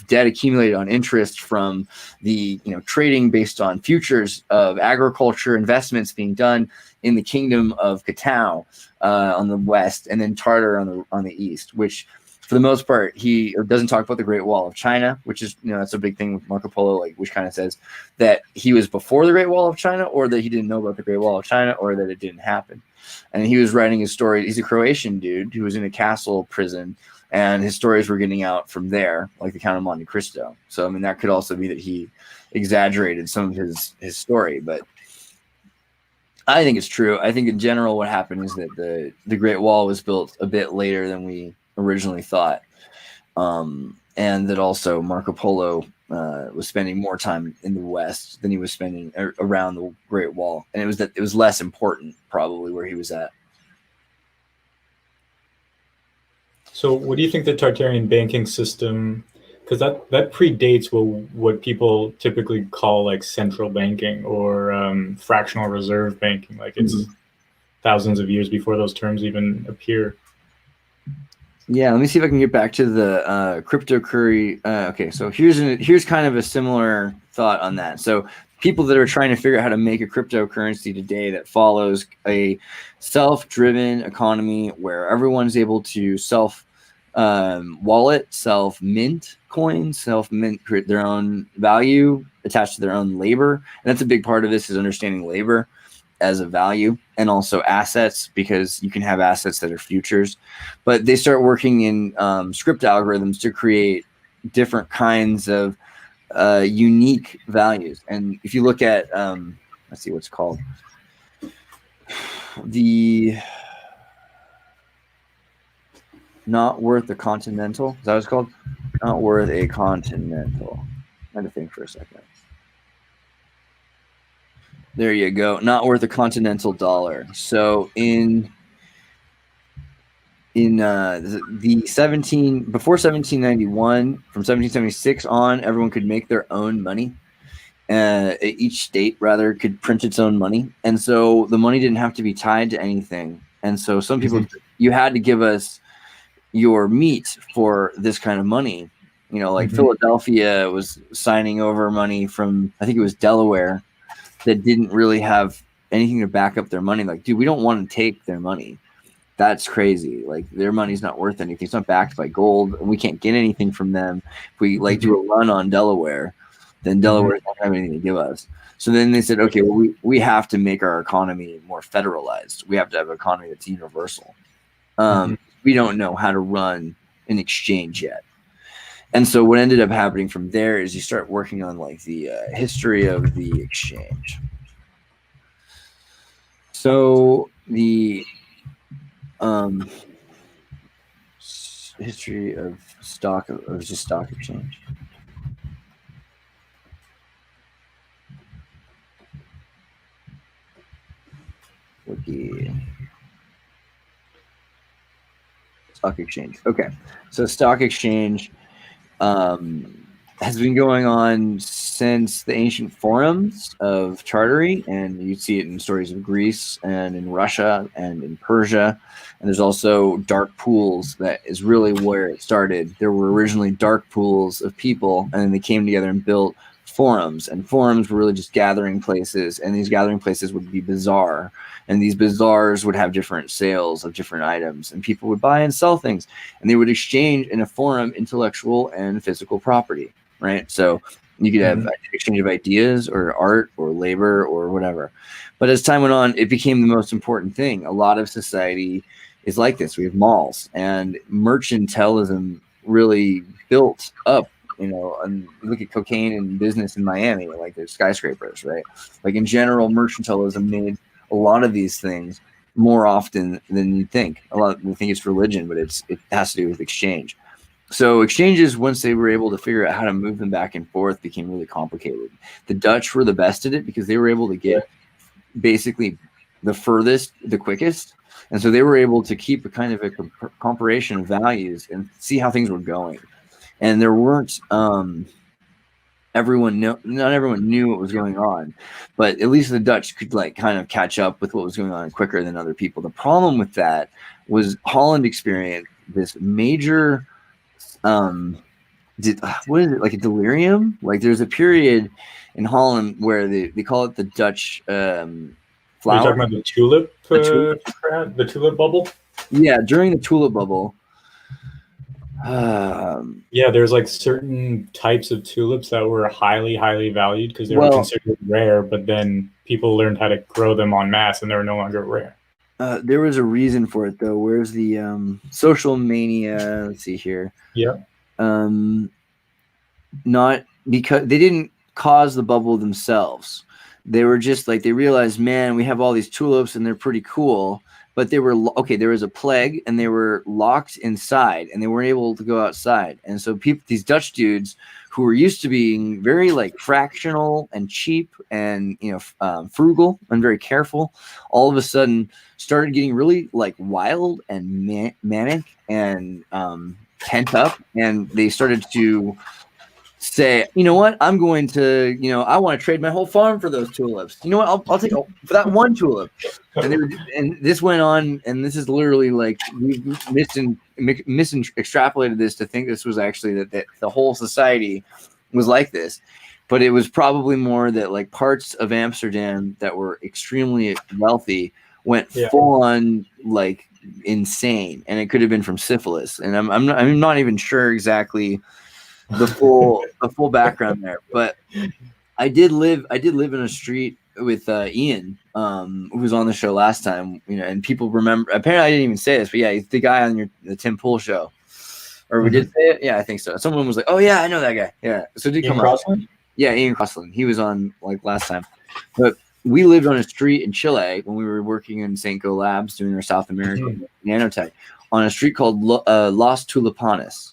debt accumulated on interest from the, you know, trading based on futures of agriculture investments being done in the kingdom of Katao on the west, and then Tartar on the east, which for the most part, he doesn't talk about the Great Wall of China, which is, you know, that's a big thing with Marco Polo, like, which kind of says that he was before the Great Wall of China, or that he didn't know about the Great Wall of China, or that it didn't happen. And he was writing his story. He's a Croatian dude who was in a castle prison, and his stories were getting out from there, like the Count of Monte Cristo. So, I mean, that could also be that he exaggerated some of his story, but I think it's true. I think in general what happened is that the Great Wall was built a bit later than we originally thought, and that also Marco Polo was spending more time in the West than he was spending around the Great Wall, and it was less important probably where he was at.
So what do you think the Tartarian banking system, because that predates what people typically call like central banking or fractional reserve banking, like it's thousands of years before those terms even appear.
Yeah, let me see if I can get back to the cryptocurrency. Okay, so here's kind of a similar thought on that. So people that are trying to figure out how to make a cryptocurrency today that follows a self-driven economy where everyone's able to wallet, self-mint coins, self-mint, create their own value attached to their own labor. And that's a big part of this, is understanding labor as a value, and also assets, because you can have assets that are futures. But they start working in script algorithms to create different kinds of unique values. And if you look at, let's see what's called, the not worth a continental, is that what it's called? Not worth a continental. I had to think for a second. There you go. Not worth a continental dollar. So in the 1791, from 1776 on, everyone could make their own money. Each state rather could print its own money, and so the money didn't have to be tied to anything. And so some people, you had to give us your meat for this kind of money. You know, like Philadelphia was signing over money from, I think it was Delaware, that didn't really have anything to back up their money. Like, dude, we don't want to take their money. That's crazy. Like, their money's not worth anything. It's not backed by gold, and we can't get anything from them. If we like do a run on Delaware, then Delaware doesn't have anything to give us. So then they said, okay, well, we have to make our economy more federalized. We have to have an economy that's universal. We don't know how to run an exchange yet. And so what ended up happening from there is you start working on like the history of the exchange. So the history of stock exchange. Wiki. Stock exchange. Okay, so stock exchange has been going on since the ancient forums of Tartary, and you see it in stories of Greece and in Russia and in Persia. And there's also dark pools. That is really where it started. There were originally dark pools of people, and then they came together and built forums. And forums were really just gathering places, and these gathering places would be bizarre. And these bazaars would have different sales of different items, and people would buy and sell things, and they would exchange in a forum intellectual and physical property, right? So You could have exchange of ideas or art or labor or whatever. But as time went on, it became the most important thing. A lot of society is like this. We have malls, and mercantilism really built up. And look at cocaine and business in Miami, like there's skyscrapers, right? Like in general, mercantilism made a lot of these things more often than you think. We think it's religion, but it has to do with exchange. So exchanges, once they were able to figure out how to move them back and forth, became really complicated. The Dutch were the best at it because they were able to get basically the furthest, the quickest. And so they were able to keep a kind of a comparison of values and see how things were going. And there weren't, not everyone knew what was going on, but at least the Dutch could like kind of catch up with what was going on quicker than other people. The problem with that was Holland experienced this major, what is it, like a delirium? Like there's a period in Holland where they call it the Dutch flower.
You're talking about the tulip bubble?
Yeah, during the tulip bubble.
Yeah, there's like certain types of tulips that were highly, highly valued because they were considered rare, but then people learned how to grow them en masse and they were no longer rare.
There was a reason for it, though. Where's the social mania? Let's see here.
Yeah.
Not because they didn't cause the bubble themselves. They were just like, they realized, man, we have all these tulips and they're pretty cool. But they were, there was a plague and they were locked inside and they weren't able to go outside. And so these Dutch dudes who were used to being very like fractional and cheap and, frugal and very careful, all of a sudden started getting really like wild and manic and pent up. And they started to say, you know what, I'm going to, I want to trade my whole farm for those tulips. You know what, I'll take for that one tulip. And this went on, and this is literally like we extrapolated this to think this was actually that the whole society was like this. But it was probably more that like parts of Amsterdam that were extremely wealthy went full on like insane, and it could have been from syphilis. And I'm not even sure exactly the full background there, but I did live in a street with Ian, who was on the show last time, and people remember. Apparently, I didn't even say this, but yeah, he's the guy on the Tim Pool show, or we did say it. Yeah, I think so. Someone was like, "Oh yeah, I know that guy." Yeah, so did come up. Yeah, Ian Crossland. He was on like last time, but we lived on a street in Chile when we were working in St. Go Labs doing our South American nanotech on a street called Los Tulipanes.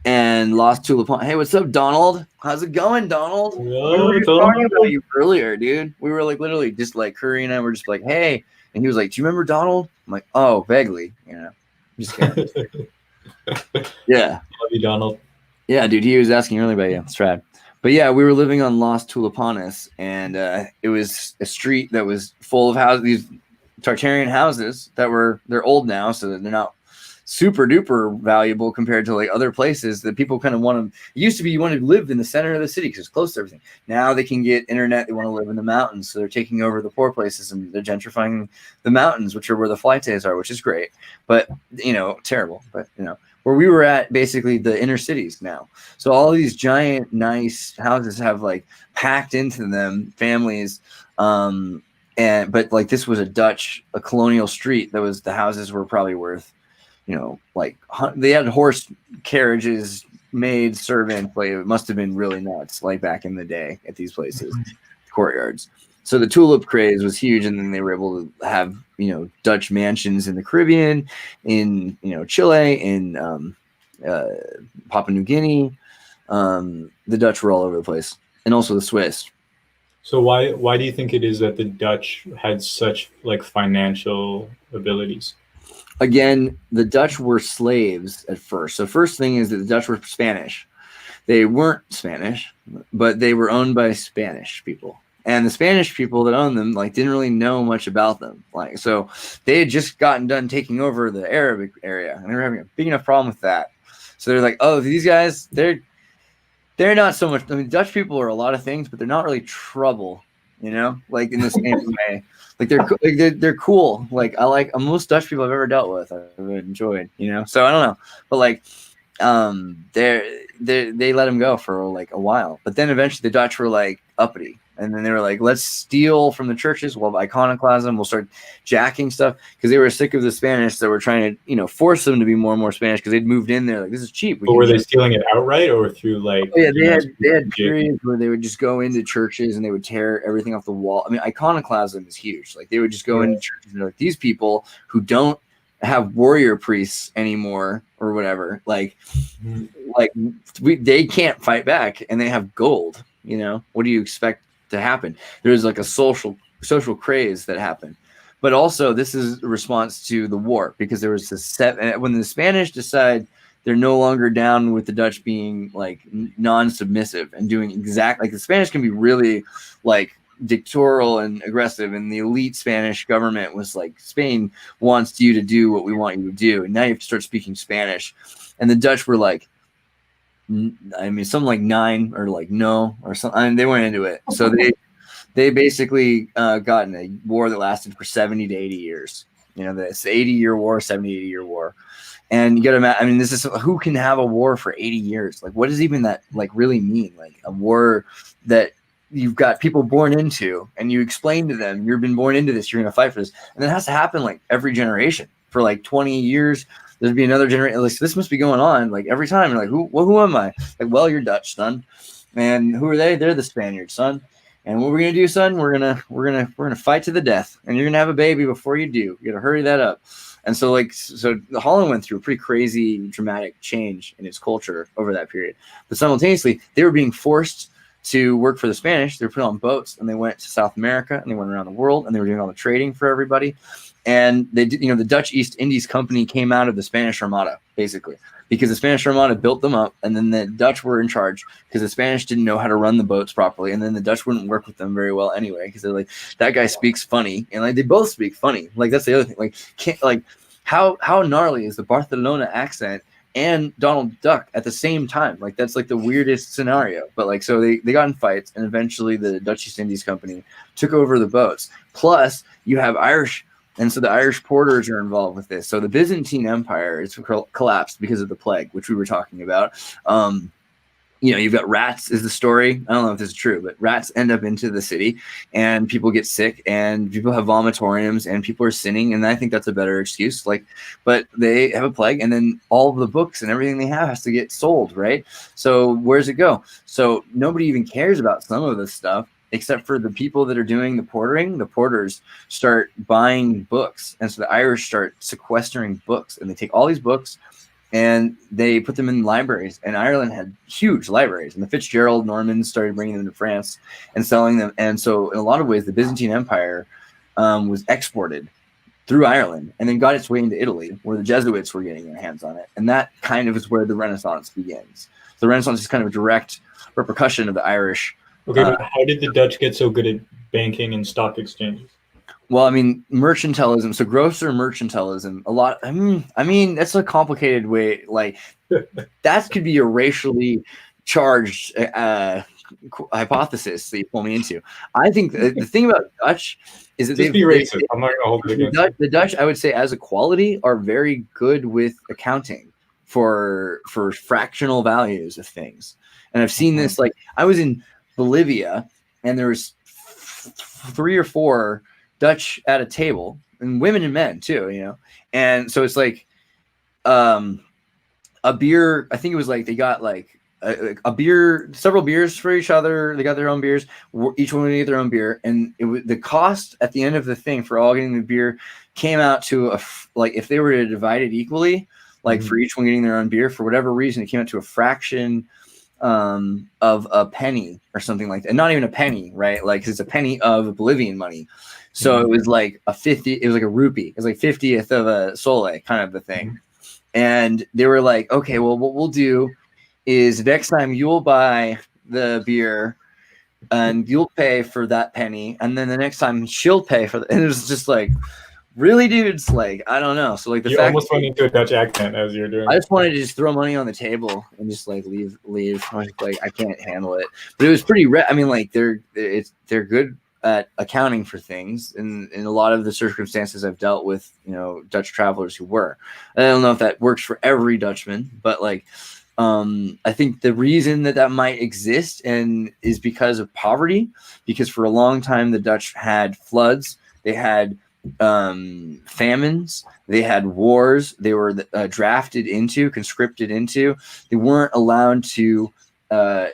And Lost Tulipan. Hey, what's up, Donald? How's it going, Donald?
Hello,
we were talking about you earlier, dude. We were like literally just like Curry and I were just like, hey. And he was like, do you remember Donald? I'm like, oh, vaguely. Just kidding. Yeah.
Love you, Donald.
Yeah, dude. He was asking earlier about you. It's rad. But yeah, we were living on Los Tulipanes, and it was a street that was full of houses, these Tartarian houses they're old now, so that they're not super duper valuable compared to like other places that people kind of want to. It used to be you wanted to live in the center of the city because it's close to everything. Now they can get internet. They want to live in the mountains, so they're taking over the poor places and they're gentrifying the mountains, which are where the flights are, which is great, but terrible. But where we were at, basically the inner cities now. So all these giant nice houses have like packed into them families. But like this was a colonial street that was, the houses were probably worth, like they had horse carriages, maids, servants. Like it must have been really nuts, like back in the day at these places, courtyards. So the tulip craze was huge, and then they were able to have Dutch mansions in the Caribbean, in Chile, in Papua New Guinea. The Dutch were all over the place, and also the Swiss.
So why do you think it is that the Dutch had such like financial abilities?
Again, the Dutch were slaves at first. So first thing is that the Dutch were Spanish. They weren't Spanish, but they were owned by Spanish people. And the Spanish people that owned them like didn't really know much about them. Like, so they had just gotten done taking over the Arabic area, and they were having a big enough problem with that. So they're like, oh, these guys, they're not so much. I mean, Dutch people are a lot of things, but they're not really trouble, like in the same way. Like they're cool. Like I like most Dutch people I've ever dealt with. I've enjoyed, So I don't know, but like they let him go for like a while, but then eventually the Dutch were like uppity, and then they were like, let's steal from the churches. We'll have iconoclasm. We'll start jacking stuff because they were sick of the Spanish that were trying to force them to be more and more Spanish because they'd moved in there like, this is cheap.
But were they stealing it outright or through like?
Oh, yeah, they had periods where they would just go into churches and they would tear everything off the wall. I mean, iconoclasm is huge. Like they would just go into churches and they're like, these people who don't have warrior priests anymore or whatever, they can't fight back and they have gold. What do you expect to happen? There's like a social craze that happened. But also this is a response to the war because there was this when the Spanish decide they're no longer down with the Dutch being like non-submissive and doing exactly like the Spanish can be really like dictatorial and aggressive, and the elite Spanish government was like, Spain wants you to do what we want you to do, and now you have to start speaking Spanish. And the Dutch were like, I mean, something like 9 or like no or something. I mean, they weren't into it, so they basically got in a war that lasted for 70 to 80 years. This 80-year war, 70-80-year war. And you got to imagine, I mean, this is who can have a war for 80 years? Like, what does even that like really mean? Like a war that you've got people born into, and you explain to them, you've been born into this, you're going to fight for this. And it has to happen like every generation for like 20 years. There'd be another generation. Like, this must be going on like every time. You're like, who am I? Like, well, you're Dutch, son. And who are they? They're the Spaniards, son. And what we're going to do, son, we're going to fight to the death, and you're going to have a baby before you do. You got to hurry that up. And so Holland went through a pretty crazy, dramatic change in its culture over that period. But simultaneously, they were being forced to work for the Spanish. They were put on boats, and they went to South America, and they went around the world, and they were doing all the trading for everybody. And they did, the Dutch East Indies Company came out of the Spanish Armada, basically, because the Spanish Armada built them up, and then the Dutch were in charge because the Spanish didn't know how to run the boats properly, and then the Dutch wouldn't work with them very well anyway because they're like, that guy speaks funny, and like they both speak funny. Like that's the other thing. How gnarly is the Barcelona accent and Donald Duck at the same time? Like that's like the weirdest scenario. But like so they got in fights, and eventually the Dutch East Indies Company took over the boats. Plus you have Irish. And so the Irish porters are involved with this. So the Byzantine Empire is collapsed because of the plague, which we were talking about. You've got rats is the story. I don't know if this is true, but rats end up into the city, and people get sick, and people have vomitoriums, and people are sinning. And I think that's a better excuse. But they have a plague, and then all of the books and everything they have has to get sold, right? So where's it go? So nobody even cares about some of this stuff, except for the people that are doing the portering. The porters start buying books. And so the Irish start sequestering books, and they take all these books and they put them in libraries. And Ireland had huge libraries, and the Fitzgerald Normans started bringing them to France and selling them. And so in a lot of ways, the Byzantine Empire was exported through Ireland and then got its way into Italy, where the Jesuits were getting their hands on it. And that kind of is where the Renaissance begins. The Renaissance is kind of a direct repercussion of the Irish.
Okay, but how did the Dutch get so good at banking and stock exchanges?
Well, I mean, mercantilism. So grosser mercantilism. A lot. I mean, that's a complicated way. Like, that could be a racially charged hypothesis that you pull me into. I think the thing about Dutch is that
I'm not going to hold it against
the Dutch, I would say, as a quality, are very good with accounting for fractional values of things. And I've seen this. Like, I was in Bolivia, and there was 3 or 4 Dutch at a table, and women and men too, and so it's like a beer. I think it was like they got like a beer, several beers for each other. They got their own beers, each one would get their own beer, and it was the cost at the end of the thing for all getting the beer came out to like, if they were to divide it equally, like for each one getting their own beer, for whatever reason, it came out to a fraction of a penny or something like that. And not even a penny, right? Like, 'cause it's a penny of Bolivian money. So it was like it was like a rupee. It was like 50th of a sole kind of a thing. And they were like, okay, well, what we'll do is next time you'll buy the beer and you'll pay for that penny. And then the next time she'll pay for and it was just like, really, dude? It's like, I don't know. So like
you almost went into a Dutch accent as you're doing.
I just wanted to just throw money on the table and just like leave. I was like, I can't handle it. But it was pretty. I mean, like they're good. at accounting for things in a lot of the circumstances I've dealt with, Dutch travelers who were. I don't know if that works for every Dutchman, but like, I think the reason that might exist and is because of poverty, because for a long time the Dutch had floods, they had famines, they had wars, they were conscripted into. They weren't allowed to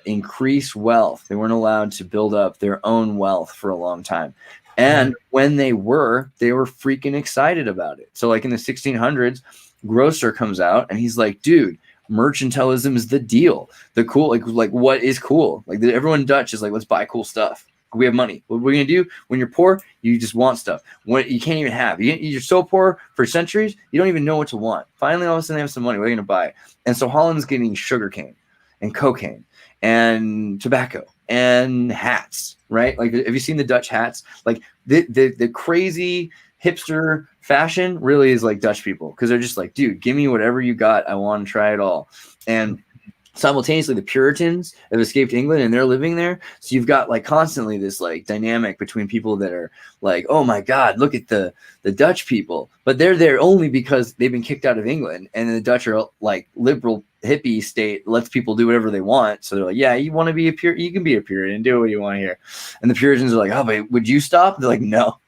increase wealth. They weren't allowed to build up their own wealth for a long time. And when they were freaking excited about it. So like in the 1600s, Grosser comes out and he's like, dude, mercantilism is the deal. The cool, like what is cool? Like everyone Dutch is like, let's buy cool stuff. We have money. What we're gonna do when you're poor, you just want stuff. When you can't even have. You're so poor for centuries, you don't even know what to want. Finally, all of a sudden, they have some money. What are you gonna buy? And so Holland's getting sugarcane and cocaine and tobacco and hats, right? Like, have you seen the Dutch hats? Like the crazy hipster fashion really is like Dutch people, because they're just like, dude, give me whatever you got. I want to try it all. And simultaneously, the Puritans have escaped England and they're living there. So you've got like constantly this like dynamic between people that are like, oh my God, look at the Dutch people. But they're there only because they've been kicked out of England. And the Dutch are like liberal hippie state, lets people do whatever they want. So they're like, yeah, you want to be you can be a Puritan, do what you want here. And the Puritans are like, oh, but would you stop? They're like, no.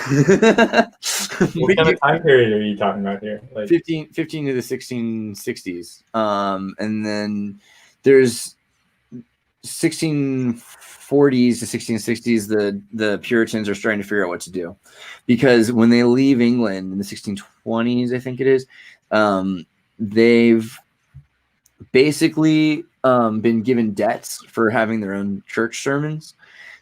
What kind of time period are you talking about here? Like
15 to the 1660s. And then there's 1640s to 1660s, the Puritans are starting to figure out what to do, because when they leave England in the 1620s, I think it is, they've basically been given debts for having their own church sermons.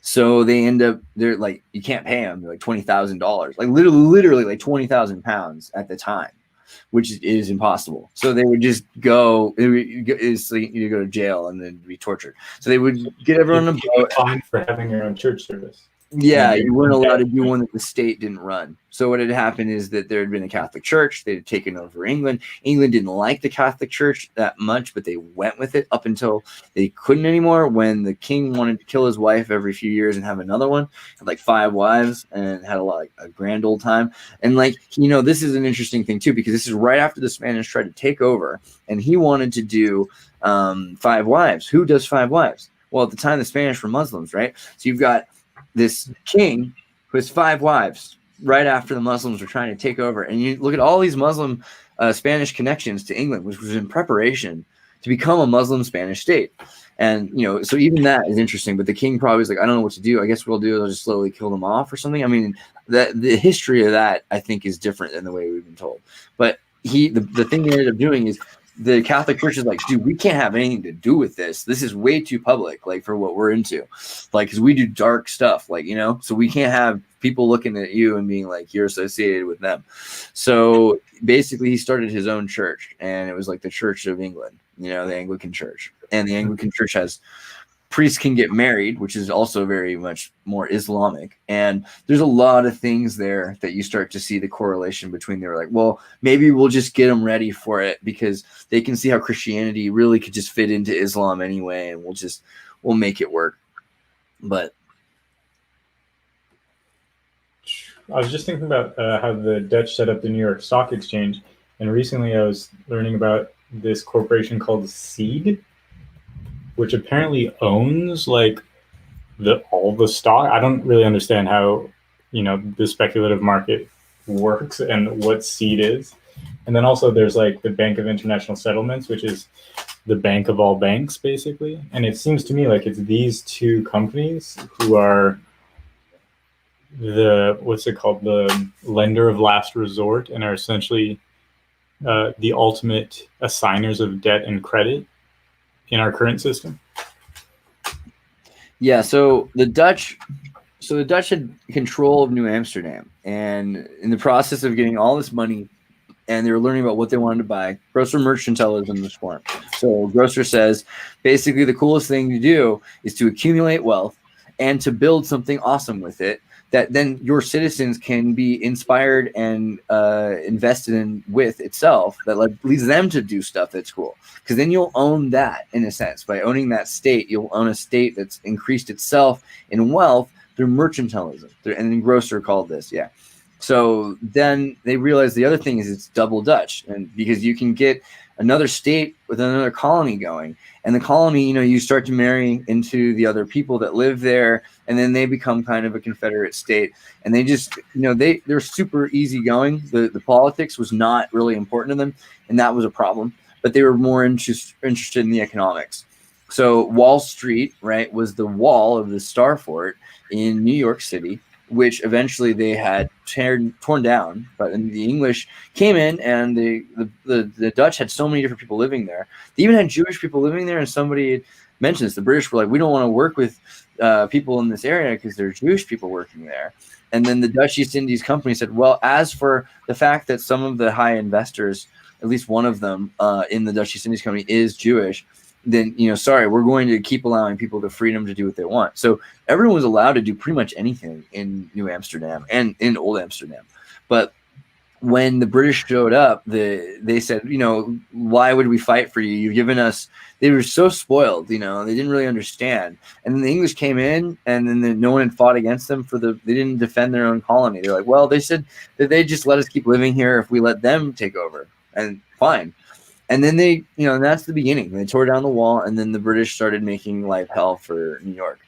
So they end up, they're like, you can't pay them. They're like $20,000, like literally like 20,000 pounds at the time, which is impossible. So they would just go, you go to jail and then be tortured. So they would get everyone on a boat.
Fined for having your own church service.
Yeah, you weren't allowed to do one that the state didn't run. So what had happened is that there had been a Catholic Church. They had taken over England. England didn't like the Catholic Church that much, but they went with it up until they couldn't anymore, when the king wanted to kill his wife every few years and have another one. Had like 5 wives and had a grand old time. And like, this is an interesting thing too, because this is right after the Spanish tried to take over, and he wanted to do 5 wives. Who does 5 wives? Well, at the time, the Spanish were Muslims, right? So you've got this king who has 5 wives right after the Muslims were trying to take over. And you look at all these Muslim Spanish connections to England, which was in preparation to become a Muslim Spanish state. And, so even that is interesting. But the king probably was like, I don't know what to do. I guess what I'll do is I'll just slowly kill them off or something. I mean, the history of that, I think, is different than the way we've been told. But the thing he ended up doing is, the Catholic Church is like, dude, we can't have anything to do with this. This is way too public, like, for what we're into. Like, because we do dark stuff, like, so we can't have people looking at you and being like, you're associated with them. So basically, he started his own church, and it was like the Church of England, the Anglican Church. And the Anglican Church has priests can get married, which is also very much more Islamic. And there's a lot of things there that you start to see the correlation between. They're like, well, maybe we'll just get them ready for it, because they can see how Christianity really could just fit into Islam anyway, and we'll make it work. But
I was just thinking about how the Dutch set up the New York Stock Exchange, and recently I was learning about this corporation called Seed, which apparently owns like all the stock. I don't really understand how the speculative market works and what Seed is. And then also there's like the Bank of International Settlements, which is the bank of all banks, basically. And it seems to me like it's these 2 companies who are the lender of last resort, and are essentially the ultimate assigners of debt and credit in our current system.
Yeah, so the Dutch had control of New Amsterdam, and in the process of getting all this money, and they were learning about what they wanted to buy, Grosser mercantilism was formed. So Grosser says, basically, the coolest thing to do is to accumulate wealth and to build something awesome with it, that then your citizens can be inspired and invested in with itself, that leads them to do stuff that's cool. Because then you'll own that, in a sense. By owning that state, you'll own a state that's increased itself in wealth through mercantilism. And then Grosser called this, yeah. So then they realized the other thing is it's double Dutch, and because you can get another state with another colony going, and the colony, you start to marry into the other people that live there, and then they become kind of a confederate state, and they just, they're super easygoing. The politics was not really important to them, and that was a problem. But they were more interested in the economics. So Wall Street, right, was the wall of the Star Fort in New York City, which eventually they had torn down. But then the English came in, and the Dutch had so many different people living there. They even had Jewish people living there, and somebody mentioned this. The British were like, we don't want to work with people in this area because there's Jewish people working there. And then the Dutch East Indies Company said, well, as for the fact that some of the high investors, at least one of them in the Dutch East Indies Company, is Jewish, then, sorry, we're going to keep allowing people the freedom to do what they want. So everyone was allowed to do pretty much anything in New Amsterdam and in Old Amsterdam. But when the British showed up, they said, why would we fight for you? You've given us, they were so spoiled, they didn't really understand. And then the English came in, and then no one had fought against them they didn't defend their own colony. They're like, well, they said that they just let us keep living here if we let them take over, and fine. And then they, and that's the beginning. They tore down the wall, and then the British started making life hell for New York,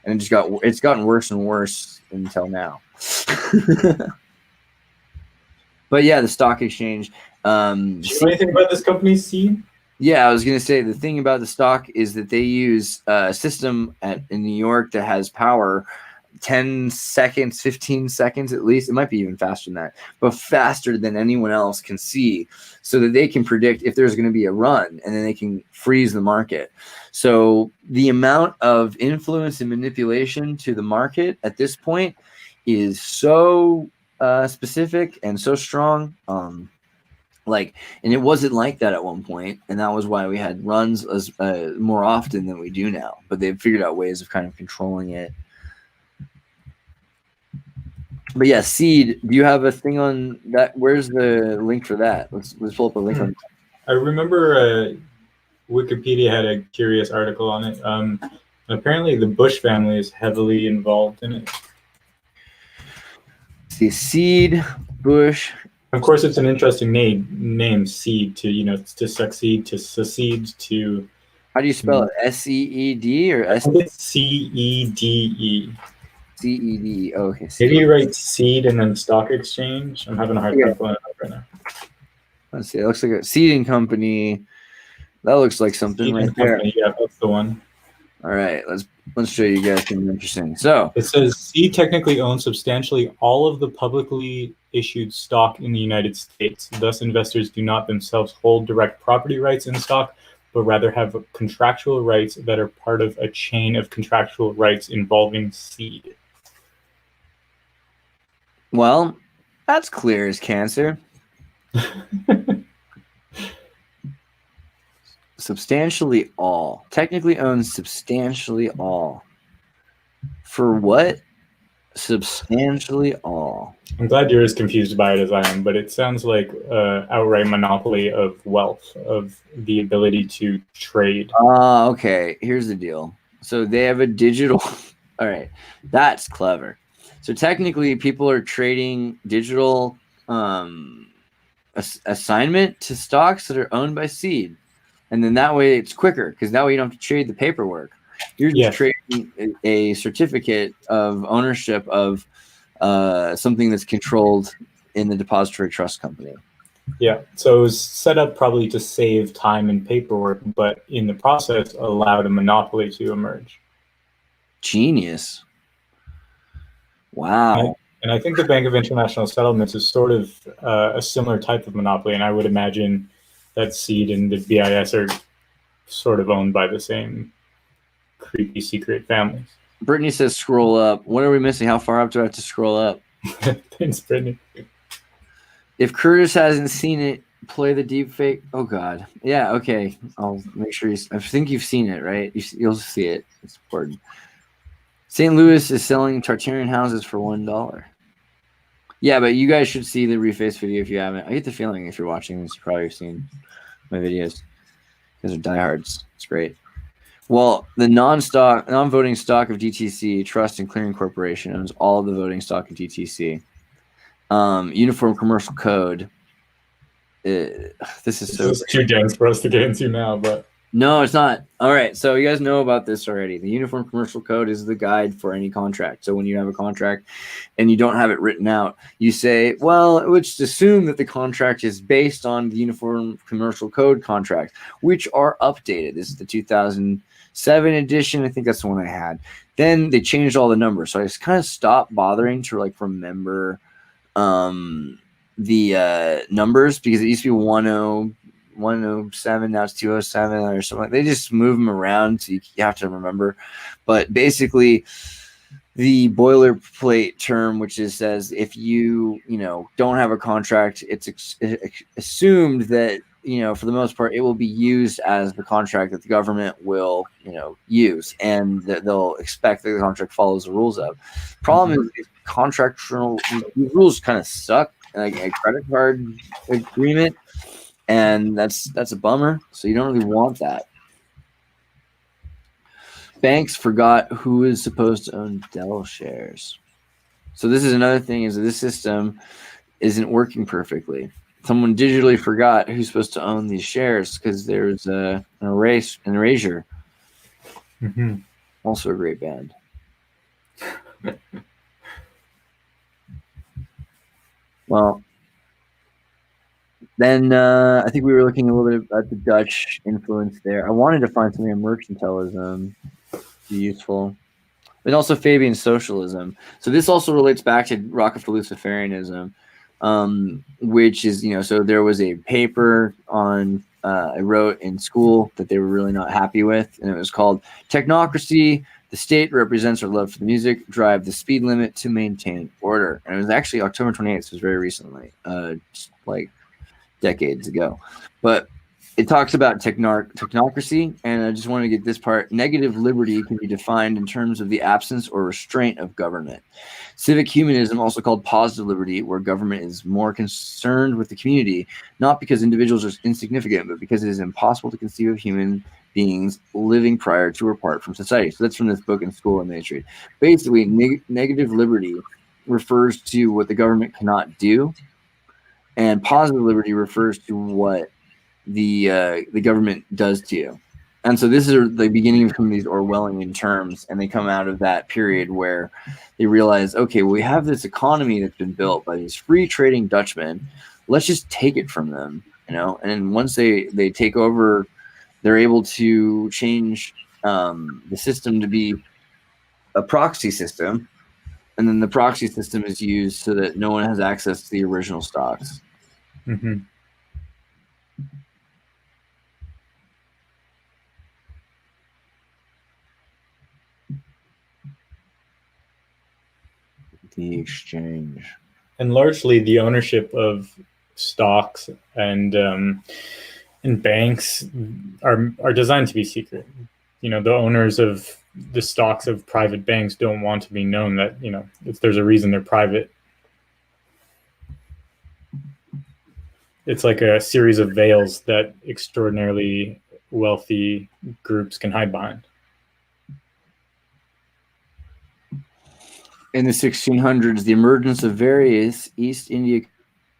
and it's gotten worse and worse until now. But yeah, the stock exchange.
Do you know anything about this company, Seed?
Yeah, I was going to say the thing about the stock is that they use a system in New York that has power 10 seconds, 15 seconds at least. It might be even faster than that, but faster than anyone else can see, so that they can predict if there's going to be a run, and then they can freeze the market. So the amount of influence and manipulation to the market at this point is so specific and so strong. And it wasn't like that at one point, and that was why we had runs as more often than we do now. But they've figured out ways of kind of controlling it. But yeah, Seed, do you have a thing on that? Where's the link for that? Let's pull up a link on that.
I remember Wikipedia had a curious article on it. Apparently the Bush family is heavily involved in it.
See, Seed, Bush.
Of course, it's an interesting name, Seed, to succeed, to secede, to...
How do you spell it? S-E-E-D or
I think it's C-E-D-E.
C-E-D. Oh, okay.
Maybe you write Seed and then Stock Exchange. I'm having a hard time pulling it up right now.
Let's see. It looks like a seeding company. That looks like something
seeding
right there.
Company. Yeah, that's the one.
All right. Let's show you guys something interesting. So
it says Seed technically owns substantially all of the publicly issued stock in the United States. Thus, investors do not themselves hold direct property rights in stock, but rather have contractual rights that are part of a chain of contractual rights involving Seed.
Well, that's clear as cancer. Substantially all. Technically owns substantially all. For what? Substantially all.
I'm glad you're as confused by it as I am, but it sounds like outright monopoly of wealth, of the ability to trade.
Okay. Here's the deal. So they have a digital. All right. That's clever. So technically, people are trading digital assignment to stocks that are owned by Seed. And then that way it's quicker, because that way you don't have to trade the paperwork. You're just trading a certificate of ownership of something that's controlled in the depository trust company.
Yeah, so it was set up probably to save time and paperwork, but in the process allowed a monopoly to emerge.
Genius. Wow.
And I think the Bank of International Settlements is sort of a similar type of monopoly, and I would imagine that Seed and the BIS are sort of owned by the same creepy secret families.
Brittany says scroll up. What are we missing? How far up do I have to scroll up?
Thanks, Brittany.
If Curtis hasn't seen it, play the deep fake. Oh, God. Yeah, okay. I'll make sure I think you've seen it, right? You'll see it. It's important. St. Louis is selling Tartarian houses for $1. Yeah, but you guys should see the reface video if you haven't. I get the feeling if you're watching this, you probably have seen my videos. You guys are diehards. It's great. Well, the non-voting stock of DTC Trust and Clearing Corporation owns all of the voting stock of DTC. Uniform Commercial Code. This is
too dense for us to get into now, but
no, it's not. All right, so you guys know about this already. The Uniform Commercial Code is the guide for any contract. So when you have a contract and you don't have it written out, you say, well, let's assume that the contract is based on the Uniform Commercial Code contracts, which are updated. This is the 2007 edition. I think that's the one I had. Then they changed all the numbers. So I just kind of stopped bothering to like remember the numbers, because it used to be 107, now it's 207 or something. They just move them around, so you have to remember. But basically, the boilerplate term, which says if you don't have a contract, it's assumed that for the most part it will be used as the contract that the government will use, and that they'll expect that the contract follows the rules of. Problem is contractual rules kind of suck, like a credit card agreement, and that's a bummer. So you don't really want that. Banks forgot who is supposed to own Dell shares. So this is another thing, is that this system isn't working perfectly. Someone digitally forgot who's supposed to own these shares because there's an erasure.
Mm-hmm.
Also a great band. Well, then I think we were looking a little bit at the Dutch influence there. I wanted to find something on mercantilism be useful. And also Fabian socialism. So this also relates back to Rockefeller Luciferianism, which is, so there was a paper on I wrote in school that they were really not happy with, and it was called Technocracy. The state represents our love for the music, drive the speed limit to maintain order. And it was actually October 28th, so it was very recently, just like decades ago. But it talks about technocracy, and I just wanted to get this part. Negative liberty can be defined in terms of the absence or restraint of government. Civic humanism, also called positive liberty, where government is more concerned with the community, not because individuals are insignificant, but because it is impossible to conceive of human beings living prior to or apart from society. So that's from this book in school and ministry. Basically, negative liberty refers to what the government cannot do, and positive liberty refers to what the government does to you. And so this is the beginning of some of these Orwellian terms, and they come out of that period where they realize, okay, well, we have this economy that's been built by these free trading Dutchmen. Let's just take it from them, and once they take over, they're able to change the system to be a proxy system, and then the proxy system is used so that no one has access to the original stocks.
Mm-hmm.
The exchange.
And largely the ownership of stocks and banks are designed to be secret. The owners of the stocks of private banks don't want to be known that, there's a reason they're private. It's like a series of veils that extraordinarily wealthy groups can hide behind.
In the 1600s, the emergence of various East India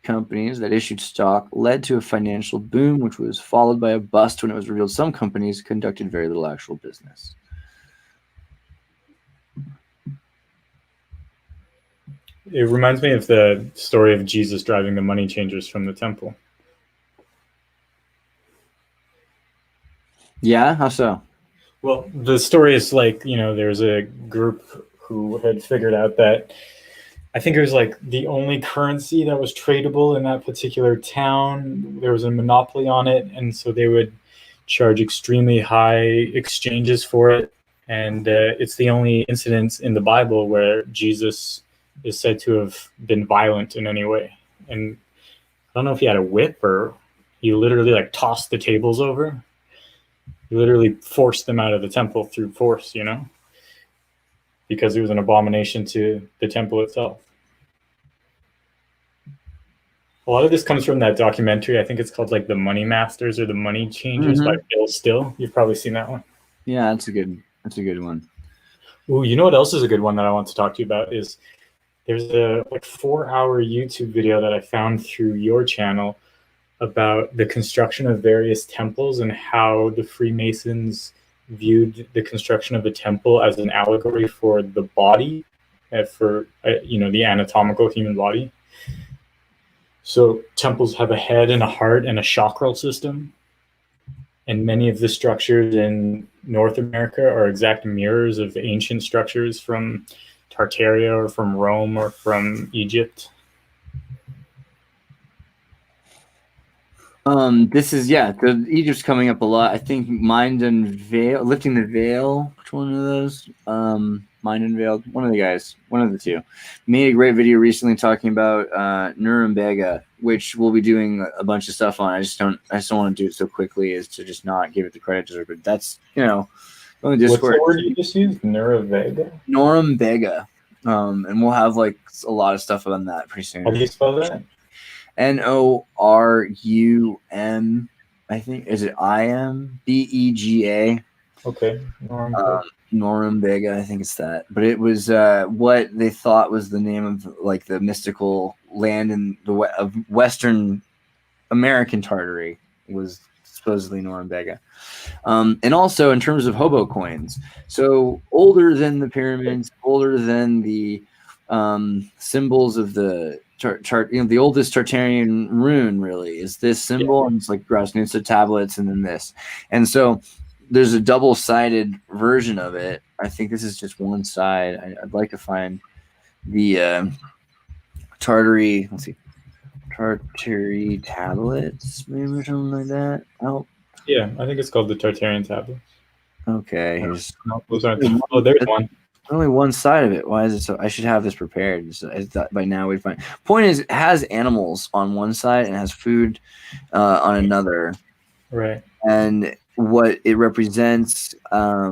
companies that issued stock led to a financial boom, which was followed by a bust when it was revealed some companies conducted very little actual business.
It reminds me of the story of Jesus driving the money changers from the temple.
Yeah, how so?
Well, the story is like, there's a group who had figured out that I think it was like the only currency that was tradable in that particular town. There was a monopoly on it, and so they would charge extremely high exchanges for it. And it's the only incident in the Bible where Jesus is said to have been violent in any way. And I don't know if he had a whip or he literally like tossed the tables over. He literally forced them out of the temple through force, because it was an abomination to the temple itself. A lot of this comes from that documentary. I think it's called like The Money Masters or The Money Changers by Bill Still. You've probably seen that one.
Yeah, that's a good one.
Ooh, you know what else is a good one that I want to talk to you about is there's a like 4-hour YouTube video that I found through your channel about the construction of various temples and how the Freemasons viewed the construction of a temple as an allegory for the body, for the anatomical human body. So temples have a head and a heart and a chakral system, and many of the structures in North America are exact mirrors of ancient structures from Tartaria or from Rome or from Egypt.
This is the Egypt's coming up a lot. I think Mind and Veil, Lifting the Veil. Which one of those? Mind and Veil. One of the guys, one of the two, made a great video recently talking about Nuremberg, which we'll be doing a bunch of stuff on. I just don't want to do it so quickly as to just not give it the credit deserved. But that's on the Discord.
What's the word you just used? Nuremberg.
Nuremberg. And we'll have like a lot of stuff on that pretty soon.
How do you spell that?
Norum, I think. Is it Imbega?
Okay.
Nuremberg, I think it's that. But it was what they thought was the name of like the mystical land in the of Western American Tartary was supposedly Nuremberg. And also in terms of hobo coins, so older than the pyramids, older than the symbols of the the oldest Tartarian rune really is this symbol, and it's like Grasnitsa tablets, and then this, and so there's a double-sided version of it. I think this is just one side. I'd like to find the Tartary. Let's see, Tartary tablets, maybe or something like that. Oh,
yeah, I think it's called the Tartarian tablets.
Okay,
no, those aren't. Oh, there's one.
Only one side of it. Why is it so? I should have this prepared. So I thought by now we'd find. Point is, it has animals on one side and has food on another.
Right.
And what it represents, I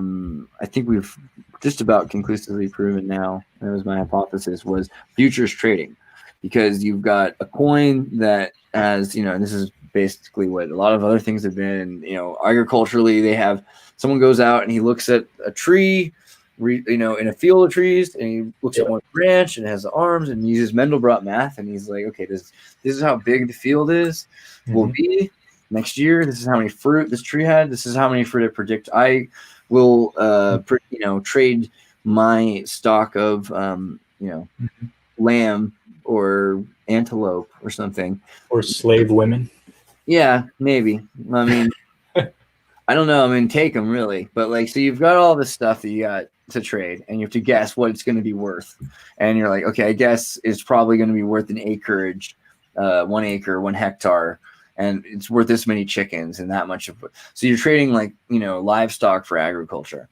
think we've just about conclusively proven now. That was my hypothesis, was futures trading, because you've got a coin that has, and this is basically what a lot of other things have been. Agriculturally, they have someone goes out and he looks at a tree. In a field of trees, and he looks at one branch and it has the arms, and he uses Mendelbrot math, and he's like, okay, this is how big the field will be next year. This is how many fruit this tree had. This is how many fruit I predict I will trade my stock of lamb or antelope or something,
or slave women.
Yeah, maybe. I mean, I don't know. I mean, take them really, but so you've got all this stuff that you got to trade, and you have to guess what it's going to be worth. And you're like, okay, I guess it's probably going to be worth an acreage, 1 acre, 1 hectare, and it's worth this many chickens and that much of. So you're trading livestock for agriculture,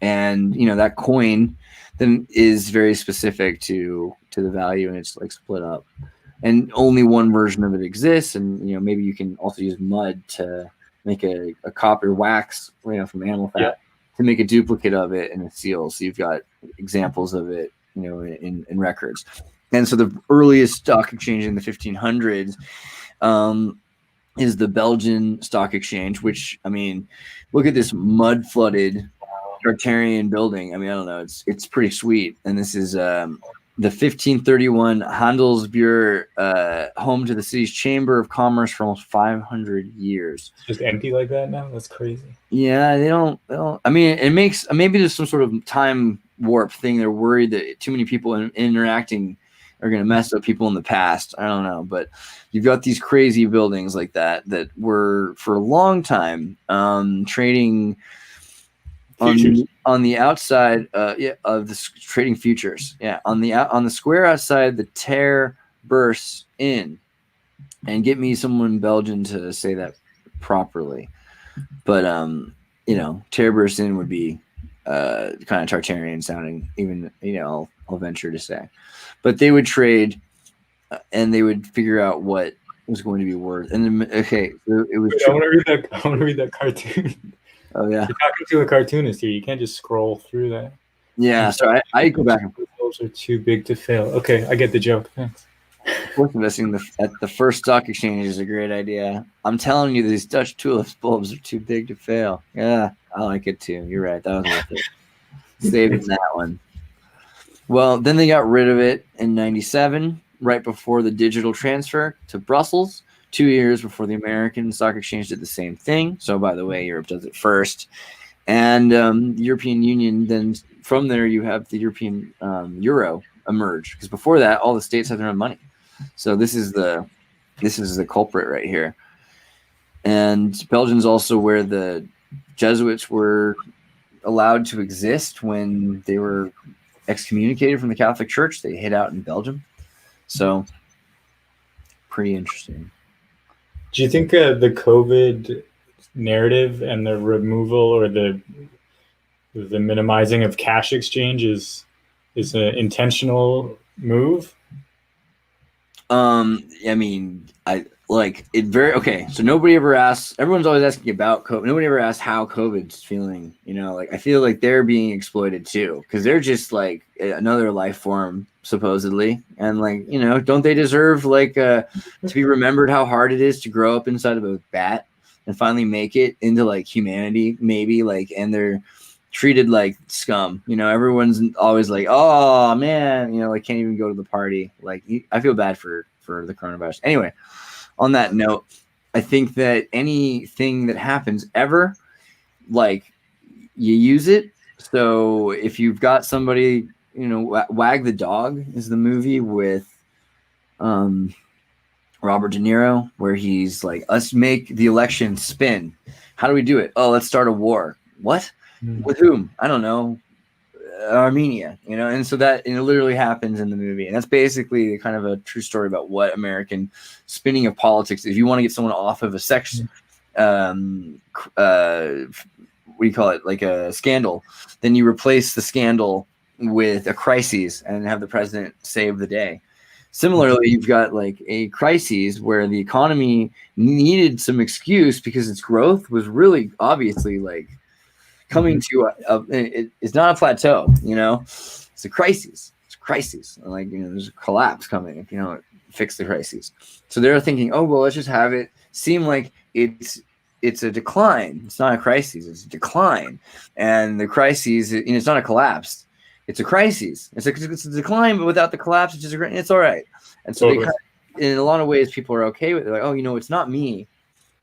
and that coin then is very specific to the value, and it's split up, and only one version of it exists. And maybe you can also use mud to make a copper wax, from animal fat, to make a duplicate of it in a seal. So you've got examples of it, in records. And so the earliest stock exchange in the 1500s is the Belgian stock exchange, which, look at this mud flooded Tartarian building. I don't know. It's pretty sweet. And this is the 1531 Handelsbuur, home to the city's Chamber of Commerce for almost 500 years.
It's just empty like that now? That's crazy.
Yeah, they don't. It makes, maybe there's some sort of time warp thing. They're worried that too many people interacting are going to mess up people in the past. I don't know. But you've got these crazy buildings like that were for a long time trading on the outside of the trading futures. Yeah, on the square outside, the tear bursts in, and get me someone Belgian to say that properly. But tear bursts in would be kind of Tartarian sounding, even I'll venture to say. But they would trade, and they would figure out what was going to be worth. And then it was.
I want to read that cartoon.
Oh yeah,
you're talking to a cartoonist here. You can't just scroll through that.
Yeah, so I go back and forth.
Those are too big to fail. Okay, I get the joke. Thanks.
Of course, investing at the first stock exchange is a great idea. I'm telling you, these Dutch tulips bulbs are too big to fail. Yeah, I like it too. You're right. That was worth it. Saving that one. Well, then they got rid of it in 97, right before the digital transfer to Brussels. 2 years before the American Stock Exchange did the same thing. So, by the way, Europe does it first. And the European Union, then from there, you have the European euro emerge. Because before that, all the states have their own money. So this is the culprit right here. And Belgium's also where the Jesuits were allowed to exist when they were excommunicated from the Catholic Church. They hid out in Belgium. So pretty interesting.
Do you think the COVID narrative and the removal or the minimizing of cash exchange is an intentional move?
I mean, I like it very okay. So nobody ever asks. Everyone's always asking about COVID. Nobody ever asks how COVID's feeling. You know, like I feel like they're being exploited too because they're just like another life form supposedly, and like you know, don't they deserve like to be remembered how hard it is to grow up inside of a bat and finally make it into like humanity, maybe like, and they're treated like scum. You know, everyone's always like, oh man, you know, like can't even go to the party. Like I feel bad for the coronavirus. Anyway, on that note, I think that anything that happens ever, like you use it. So if you've got somebody, you know, Wag the Dog is the movie with Robert De Niro, where he's like, let's make the election spin. How do we do it? Oh, let's start a war. What? With whom? I don't know. Armenia, you know, and so that literally happens in the movie, and that's basically kind of a true story about what American spinning of politics. If you want to get someone off of a sex, what do you call it, like a scandal, then you replace the scandal with a crisis and have the president save the day. Similarly, you've got like a crisis where the economy needed some excuse because its growth was really obviously like coming to it's not a plateau, you know, it's a crisis. It's a crisis. Like, you know, there's a collapse coming if you don't fix the crises. So they're thinking, oh, well, let's just have it seem like it's a decline. It's not a crisis. It's a decline. And the crises, you know, it's not a collapse. It's a crisis. It's a decline, but without the collapse, it's all right. And so they in a lot of ways, people are okay with it. They're like, oh, you know, it's not me.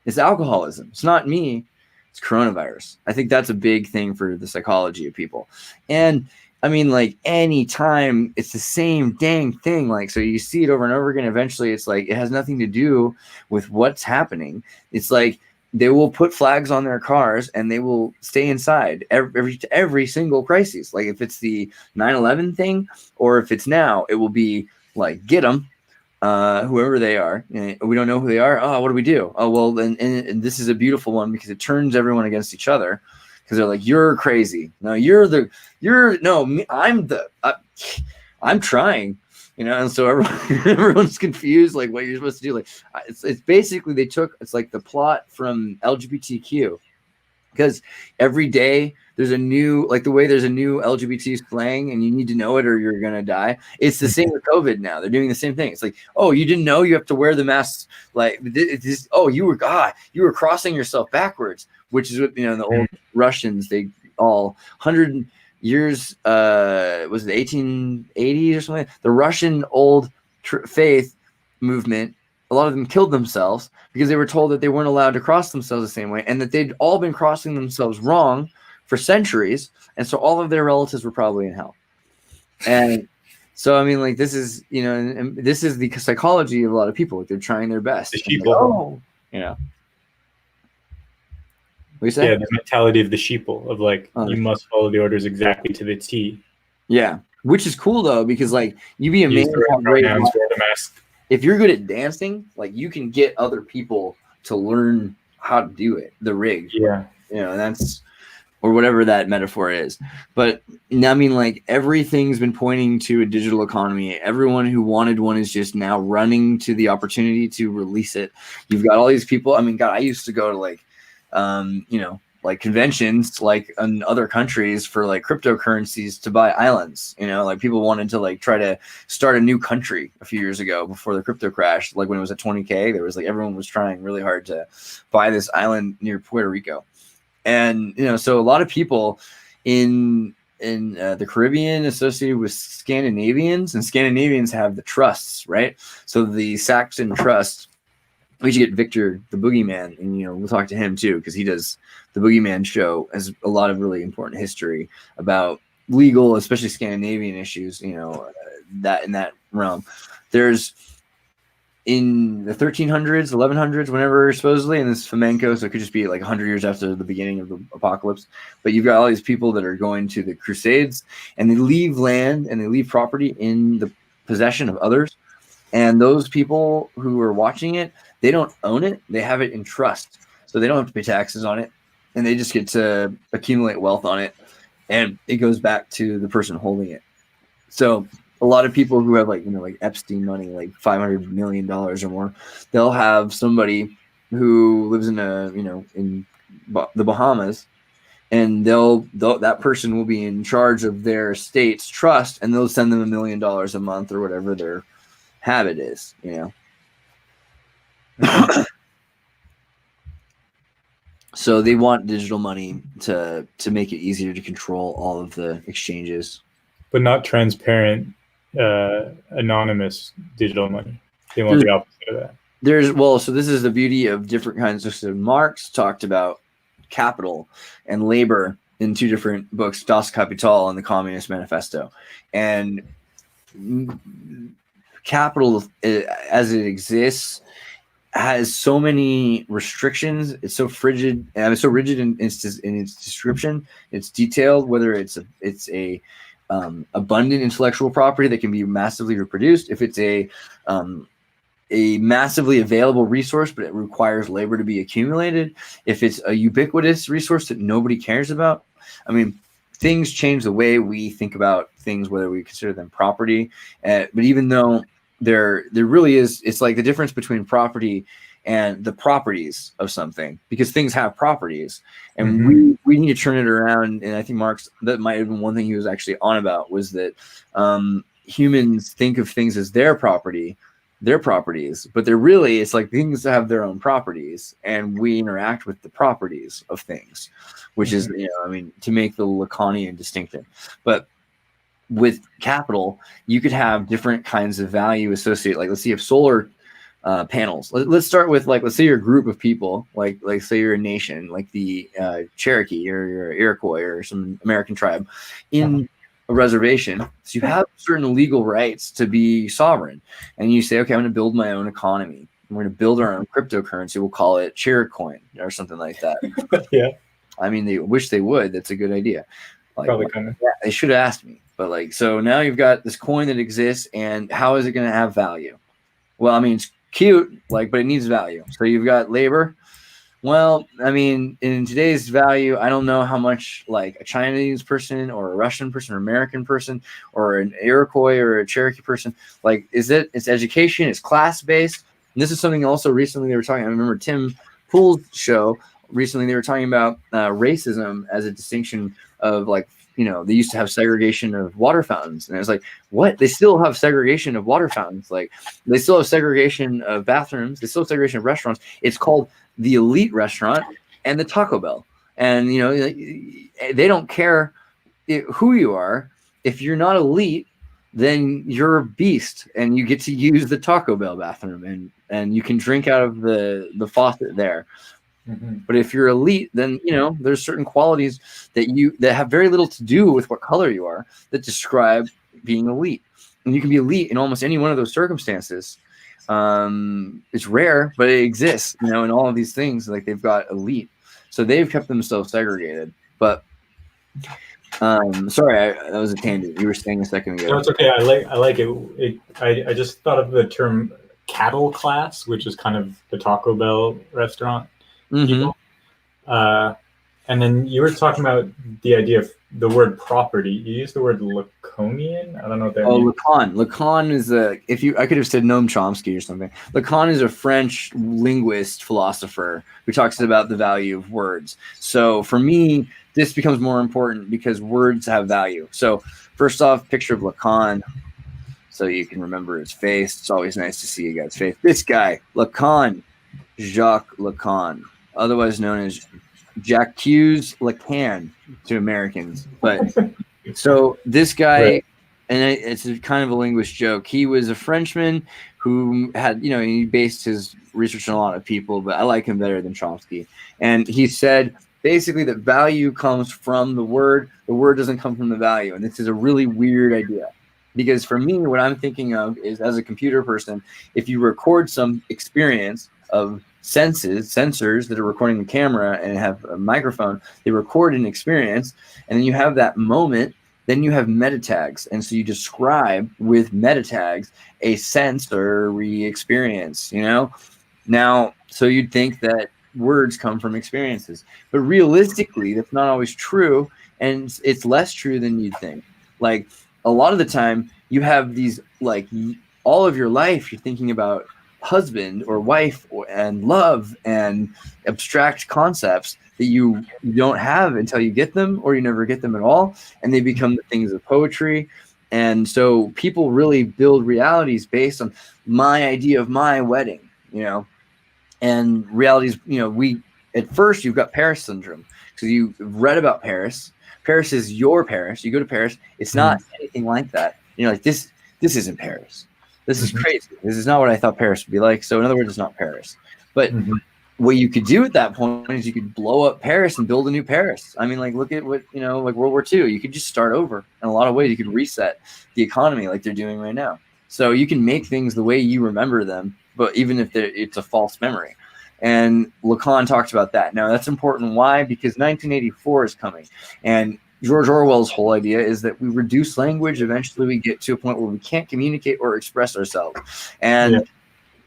It's alcoholism. It's not me. It's coronavirus. I think that's a big thing for the psychology of people. And I mean, like any time it's the same dang thing. Like, so you see it over and over again. Eventually it's like, it has nothing to do with what's happening. It's like they will put flags on their cars and they will stay inside every single crisis. Like if it's the 9/11 thing, or if it's now, it will be like, get them. Whoever they are, we don't know who they are. Oh, what do we do? Oh, well, and this is a beautiful one because it turns everyone against each other because they're like, you're crazy. No, I'm trying, you know. And so everyone's confused, like what you're supposed to do. Like it's basically it's like the plot from LGBTQ, because every day there's a new, like the way there's a new LGBT slang and you need to know it or you're going to die. It's the same with COVID now. They're doing the same thing. It's like, oh, you didn't know you have to wear the mask. Like, oh, you were crossing yourself backwards, which is what, you know, the old Russians, they all 100 years, was it 1880 or something? The Russian old faith movement, a lot of them killed themselves because they were told that they weren't allowed to cross themselves the same way and that they'd all been crossing themselves wrong for centuries. And so all of their relatives were probably in hell. And so, I mean, like, this is, you know, and this is the psychology of a lot of people. Like, they're trying their best.
The sheeple.
Like, oh, you know. What you say?
Yeah, the mentality of the sheeple of like, you must follow the orders exactly to the T.
Yeah. Which is cool, though, because, like, you'd be amazed how great
the mask.
If you're good at dancing, like, you can get other people to learn how to do it, the rig.
Yeah.
You know, and that's, or whatever that metaphor is. But I mean, like, everything's been pointing to a digital economy. Everyone who wanted one is just now running to the opportunity to release it. You've got all these people. I mean, God, I used to go to like, you know, like conventions like in other countries for like cryptocurrencies to buy islands. Like people wanted to like try to start a new country a few years ago before the crypto crash. Like when it was at 20K, there was like everyone was trying really hard to buy this island near Puerto Rico. And so a lot of people in the Caribbean associated with Scandinavians, and Scandinavians have the trusts, right? So the Saxon Trust, we should get Victor the Boogeyman, and we'll talk to him too, because he does the Boogeyman show, has a lot of really important history about legal, especially Scandinavian issues, that in that realm. There's in the 1300s, 1100s, whenever supposedly, and this flamenco, so it could just be like 100 years after the beginning of the apocalypse. But you've got all these people that are going to the Crusades, and they leave land and they leave property in the possession of others. And those people who are watching it, they don't own it; they have it in trust, so they don't have to pay taxes on it, and they just get to accumulate wealth on it, and it goes back to the person holding it. So a lot of people who have like Epstein money, like $500 million or more, they'll have somebody who lives in in the Bahamas, and that person will be in charge of their estate's trust, and they'll send them $1 million a month or whatever their habit is. So they want digital money to make it easier to control all of the exchanges,
but not transparent, anonymous digital money. They want the opposite of that.
So this is the beauty of different kinds of. So Marx talked about capital and labor in two different books, Das Kapital and the Communist Manifesto. And capital, as it exists, has so many restrictions. It's so frigid. It's so rigid in its description. It's detailed. Whether it's a abundant intellectual property that can be massively reproduced, if it's a massively available resource, but it requires labor to be accumulated, if it's a ubiquitous resource that nobody cares about. I mean, things change the way we think about things, whether we consider them property. But even though there really is, it's like the difference between property and the properties of something, because things have properties, and we need to turn it around. And I think Marx, that might have been one thing he was actually on about, was that humans think of things as their property, their properties, but they're really, it's like things have their own properties, and we interact with the properties of things, which is, to make the Lacanian distinction. But with capital, you could have different kinds of value associated. Like, let's see, if solar panels. Let's start with, like, let's say you're a group of people, like say you're a nation, like the Cherokee or you're Iroquois or some American tribe in a reservation. So you have certain legal rights to be sovereign, and you say, okay, I'm going to build my own economy. We're going to build our own cryptocurrency. We'll call it Cherokee or something like that.
Yeah.
I mean, they wish they would. That's a good idea. Like,
probably kind of.
Yeah, they should have asked me. But like, so now you've got this coin that exists, and how is it going to have value? Well, I mean, it's cute, like, but it needs value. So you've got labor. Well, I mean, in today's value, I don't know how much like a Chinese person or a Russian person or American person or an Iroquois or a Cherokee person, like, it's education, it's class-based. And this is something also recently they were talking, I remember Tim Pool's show, recently they were talking about racism as a distinction of, like, they used to have segregation of water fountains. And I was like, what? They still have segregation of water fountains. Like, they still have segregation of bathrooms. They still have segregation of restaurants. It's called the elite restaurant and the Taco Bell. And, they don't care who you are. If you're not elite, then you're a beast, and you get to use the Taco Bell bathroom, and you can drink out of the faucet there. But if you're elite, then there's certain qualities that have very little to do with what color you are that describe being elite, and you can be elite in almost any one of those circumstances. It's rare, but it exists. In all of these things, like, they've got elite, so they've kept themselves segregated. But sorry, that was a tangent. You were saying a second ago.
No, it's okay. I like it. I just thought of the term cattle class, which is kind of the Taco Bell restaurant. And then you were talking about the idea of the word property, you use the word Laconian. I don't know what that
Oh,
means.
Lacan. Lacan is I could have said Noam Chomsky or something. Lacan is a French linguist philosopher who talks about the value of words. So for me, this becomes more important because words have value. So first off, picture of Lacan, so you can remember his face. It's always nice to see a guy's face. This guy, Lacan, Jacques Lacan, otherwise known as Jacques Lacan to Americans. But so this guy,
Right.
and it's a kind of a linguist joke. He was a Frenchman who had, he based his research on a lot of people, but I like him better than Chomsky. And he said basically that value comes from the word. The word doesn't come from the value. And this is a really weird idea. Because for me, what I'm thinking of is, as a computer person, if you record some experience of sensors that are recording the camera and have a microphone, they record an experience, and then you have that moment, then you have meta tags. And so you describe with meta tags a sensory experience, Now, so you'd think that words come from experiences, but realistically, that's not always true. And it's less true than you'd think. Like, a lot of the time you have these, like, all of your life you're thinking about husband or wife and love and abstract concepts that you don't have until you get them, or you never get them at all, and they become the things of poetry. And so people really build realities based on my idea of my wedding, and realities, we, at first you've got Paris syndrome because you read about Paris. Paris is your Paris. You go to Paris, it's not anything like that. Like, this isn't Paris. This is crazy. This is not what I thought Paris would be like. So in other words, it's not Paris. But what you could do at that point is you could blow up Paris and build a new Paris. I mean, like, look at what, like World War II. You could just start over. In a lot of ways, you could reset the economy like they're doing right now. So you can make things the way you remember them, but even if it's a false memory. And Lacan talks about that. Now, that's important. Why? Because 1984 is coming. And George Orwell's whole idea is that we reduce language. Eventually, we get to a point where we can't communicate or express ourselves. And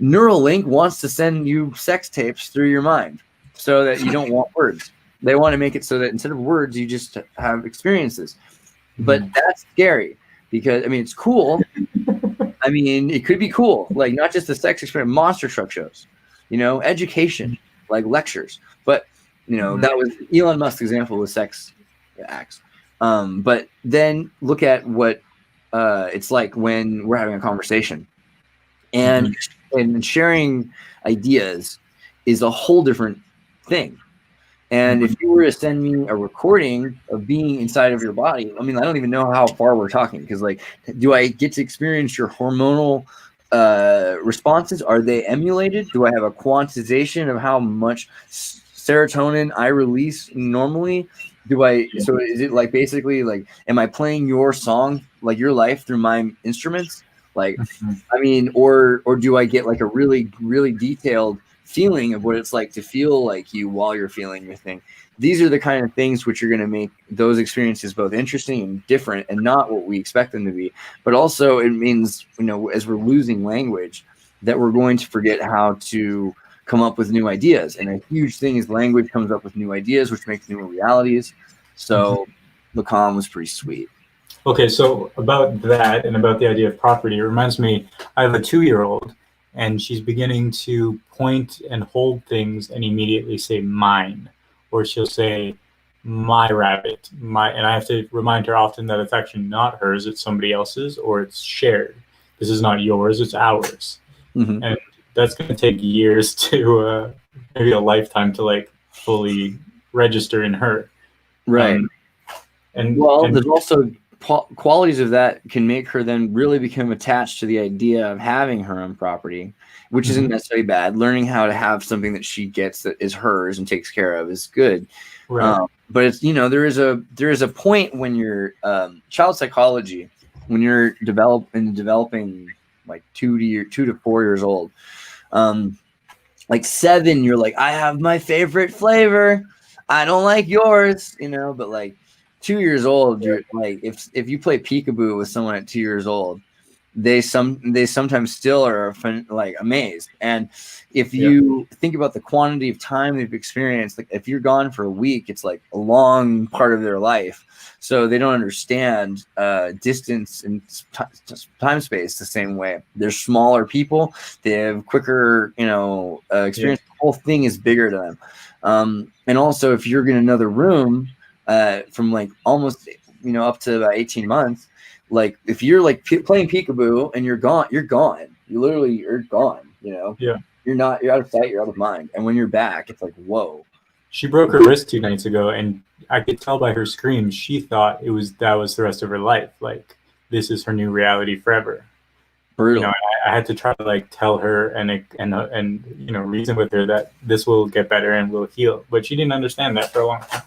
Neuralink wants to send you sex tapes through your mind so that you don't want words. They want to make it so that instead of words, you just have experiences. But that's scary because, it's cool. It could be cool. Like, not just the sex experience, monster truck shows. Education, like lectures. But, that was Elon Musk's example with sex acts. But then look at what it's like when we're having a conversation. And sharing ideas is a whole different thing. And if you were to send me a recording of being inside of your body, I don't even know how far we're talking. Because, like, do I get to experience your hormonal responses? Are they emulated? Do I have a quantization of how much serotonin I release normally? So is it like, basically, like, am I playing your song, like your life, through my instruments? Like, or do I get like a really, really detailed feeling of what it's like to feel like you while you're feeling your thing? These are the kind of things which are going to make those experiences both interesting and different and not what we expect them to be. But also it means, as we're losing language, that we're going to forget how to come up with new ideas. And a huge thing is language comes up with new ideas, which makes new realities. So Lacan was pretty sweet.
Okay, so about that and about the idea of property, it reminds me, I have a 2-year-old, and she's beginning to point and hold things and immediately say mine, or she'll say my rabbit, and I have to remind her often that it's actually not hers, it's somebody else's, or it's shared. This is not yours, it's ours. And that's going to take years to, maybe a lifetime to, like, fully register in her.
Right. And there's also qualities of that can make her then really become attached to the idea of having her own property, which isn't necessarily bad. Learning how to have something that she gets that is hers and takes care of is good. Right. But it's, there is a point when you're child psychology, when you're developing like 2 to 4 years old, like 7, you're like, I have my favorite flavor. I don't like yours, but like 2 years old, you're like, if you play peekaboo with someone at 2 years old, they sometimes still are like amazed. And if you think about the quantity of time they've experienced, like if you're gone for a week, it's like a long part of their life. So they don't understand distance and time space the same way. They're smaller people. They have quicker, experience. The whole thing is bigger to them. And also, if you're in another room from like almost, up to about 18 months, like if you're like playing peekaboo and you're gone. You literally, you're gone,
Yeah.
You're out of sight, you're out of mind. And when you're back, it's like, whoa.
She broke her wrist 2 nights ago, and I could tell by her screams she thought that was the rest of her life. Like, this is her new reality forever.
Brutal.
I had to try to like tell her and reason with her that this will get better and will heal, but she didn't understand that for a long time.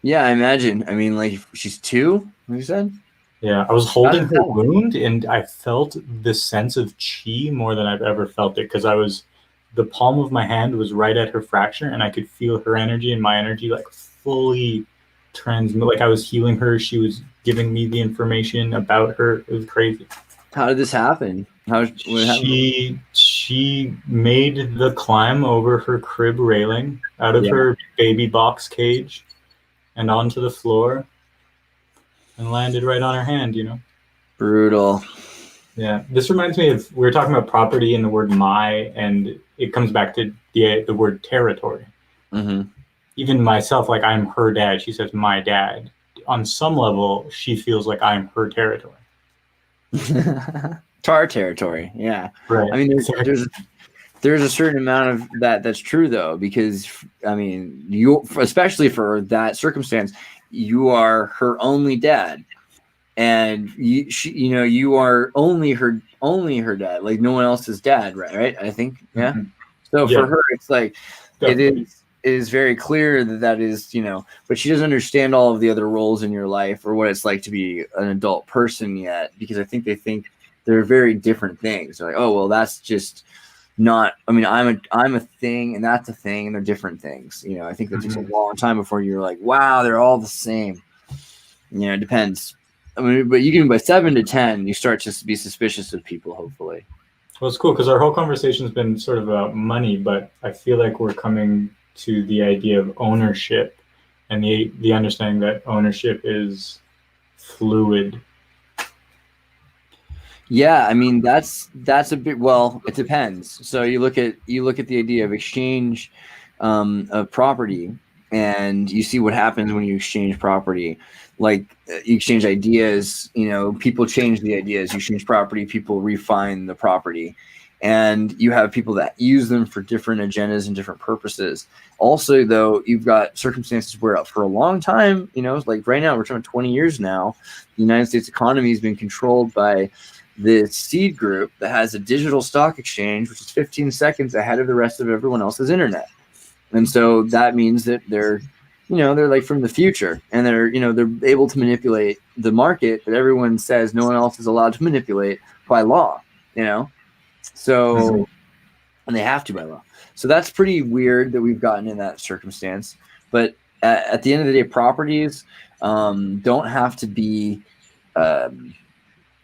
Yeah, I imagine. I mean, like she's 2. You said?
Yeah, I was holding her wound, and I felt the sense of chi more than I've ever felt it, because the palm of my hand was right at her fracture, and I could feel her energy and my energy like fully transmit. Like I was healing her, she was giving me the information about her. It was crazy.
How did this happen?
She made the climb over her crib railing out of her baby box cage and onto the floor and landed right on her hand,
Brutal.
Yeah, this reminds me of, we were talking about property and the word my, and it comes back to the word territory.
Mm-hmm.
Even myself, like I'm her dad, she says my dad. On some level, she feels like I'm her territory.
Tar territory, yeah.
Right.
I mean, there's a certain amount of that's true though, because I mean, you, especially for that circumstance, you are her only dad, and you are only her dad. Like no one else's dad, right? I think, yeah. Mm-hmm. So for her, it's like definitely. It is very clear that is, but she doesn't understand all of the other roles in your life or what it's like to be an adult person yet, because I think they think they're very different things. They're like, oh, well, that's just not, I mean, I'm a thing and that's a thing and they're different things. I think that takes a long time before you're like, wow, they're all the same. It depends. I mean, but you can, by 7 to 10, you start to be suspicious of people, hopefully.
Well, it's cool because our whole conversation has been sort of about money, but I feel like we're coming to the idea of ownership and the understanding that ownership is fluid.
Yeah, I mean that's a bit, well, it depends. So you look at the idea of exchange of property, and you see what happens when you exchange property. Like you exchange ideas, people change the ideas. You exchange property, people refine the property. And you have people that use them for different agendas and different purposes. Also, though, you've got circumstances where for a long time, like right now, we're talking 20 years now, the United States economy has been controlled by this seed group that has a digital stock exchange, which is 15 seconds ahead of the rest of everyone else's internet. And so that means that they're like from the future, and they're able to manipulate the market that everyone says no one else is allowed to manipulate by law, So, and they have to by law. So that's pretty weird that we've gotten in that circumstance. But at the end of the day, properties don't have to be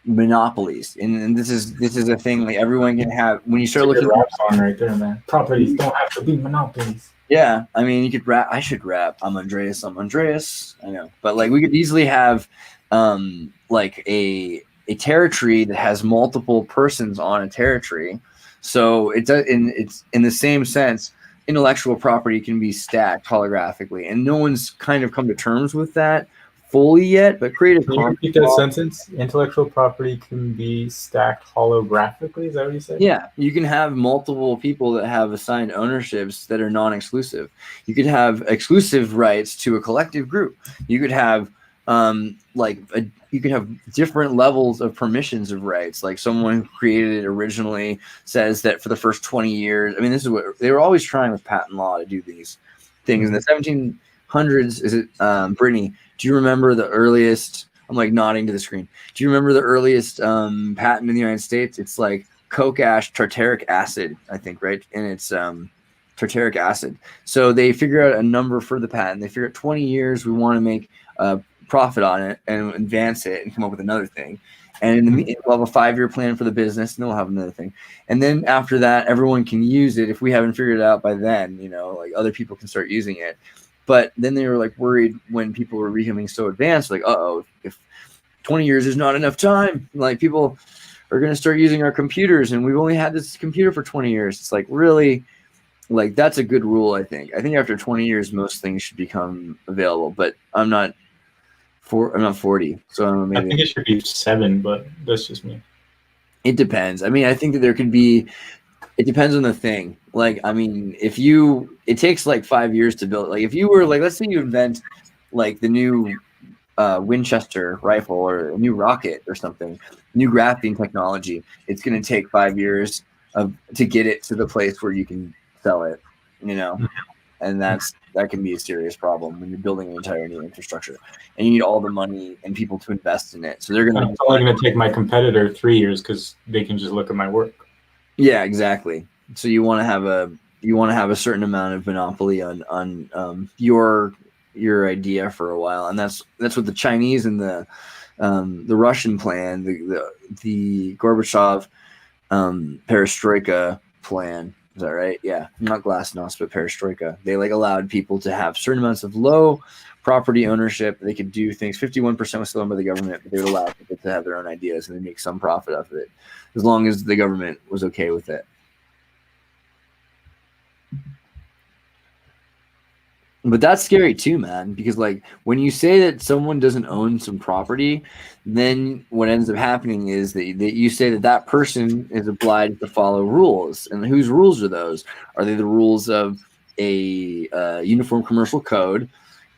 monopolies. And this is a thing like everyone can have. When you start looking,
rap song right there, man. Properties don't have to be monopolies.
Yeah, I mean, you could rap. I should rap. I'm Andreas. I know, but like we could easily have like a territory that has multiple persons on a territory. So it does, it's in the same sense, intellectual property can be stacked holographically, and no one's kind of come to terms with that fully yet. But Creative
Can you repeat that sentence? Intellectual property can be stacked holographically. Is that what you said?
Yeah, you can have multiple people that have assigned ownerships that are non-exclusive. You could have exclusive rights to a collective group. You could have you could have different levels of permissions of rights. Like someone who created it originally says that for the first 20 years, I mean, this is what they were always trying with patent law to do these things. In the 1700s, is it, Brittany, do you remember the earliest, I'm like nodding to the screen. Do you remember the earliest patent in the United States? It's like coke ash tartaric acid, I think, right? And it's tartaric acid. So they figure out a number for the patent. They figure out 20 years, we want to make profit on it and advance it and come up with another thing. And in the we'll have a 5-year plan for the business, and then we'll have another thing. And then after that, everyone can use it. If we haven't figured it out by then, like other people can start using it. But then they were like worried when people were becoming so advanced, like, if 20 years is not enough time, like people are going to start using our computers, and we've only had this computer for 20 years. It's like, really, like, that's a good rule. I think after 20 years, most things should become available, but I'm not 40. So I don't know, maybe
I think it should be 7, but that's just me.
It depends. I mean, I think that there could be, it depends on the thing. Like, I mean, it takes like 5 years to build. Like, if you were like, let's say you invent like the new Winchester rifle or a new rocket or something, new graphene technology, it's going to take 5 years to get it to the place where you can sell it, and that can be a serious problem when you're building an entire new infrastructure, and you need all the money and people to invest in it. So they're going to.
It's only going to take my competitor 3 years because they can just look at my work.
Yeah, exactly. So you want to have a certain amount of monopoly on your idea for a while, and that's what the Chinese and the Russian plan, the Gorbachev perestroika plan. Is that right? Yeah, not glasnost, but perestroika. They like allowed people to have certain amounts of low property ownership. They could do things. 51% was still owned by the government, but they would allow people to have their own ideas and they make some profit off of it, as long as the government was okay with it. But that's scary too, man, because like when you say that someone doesn't own some property, then what ends up happening is that you say that person is obliged to follow rules. And whose rules are those? Are they the rules of a uniform commercial code,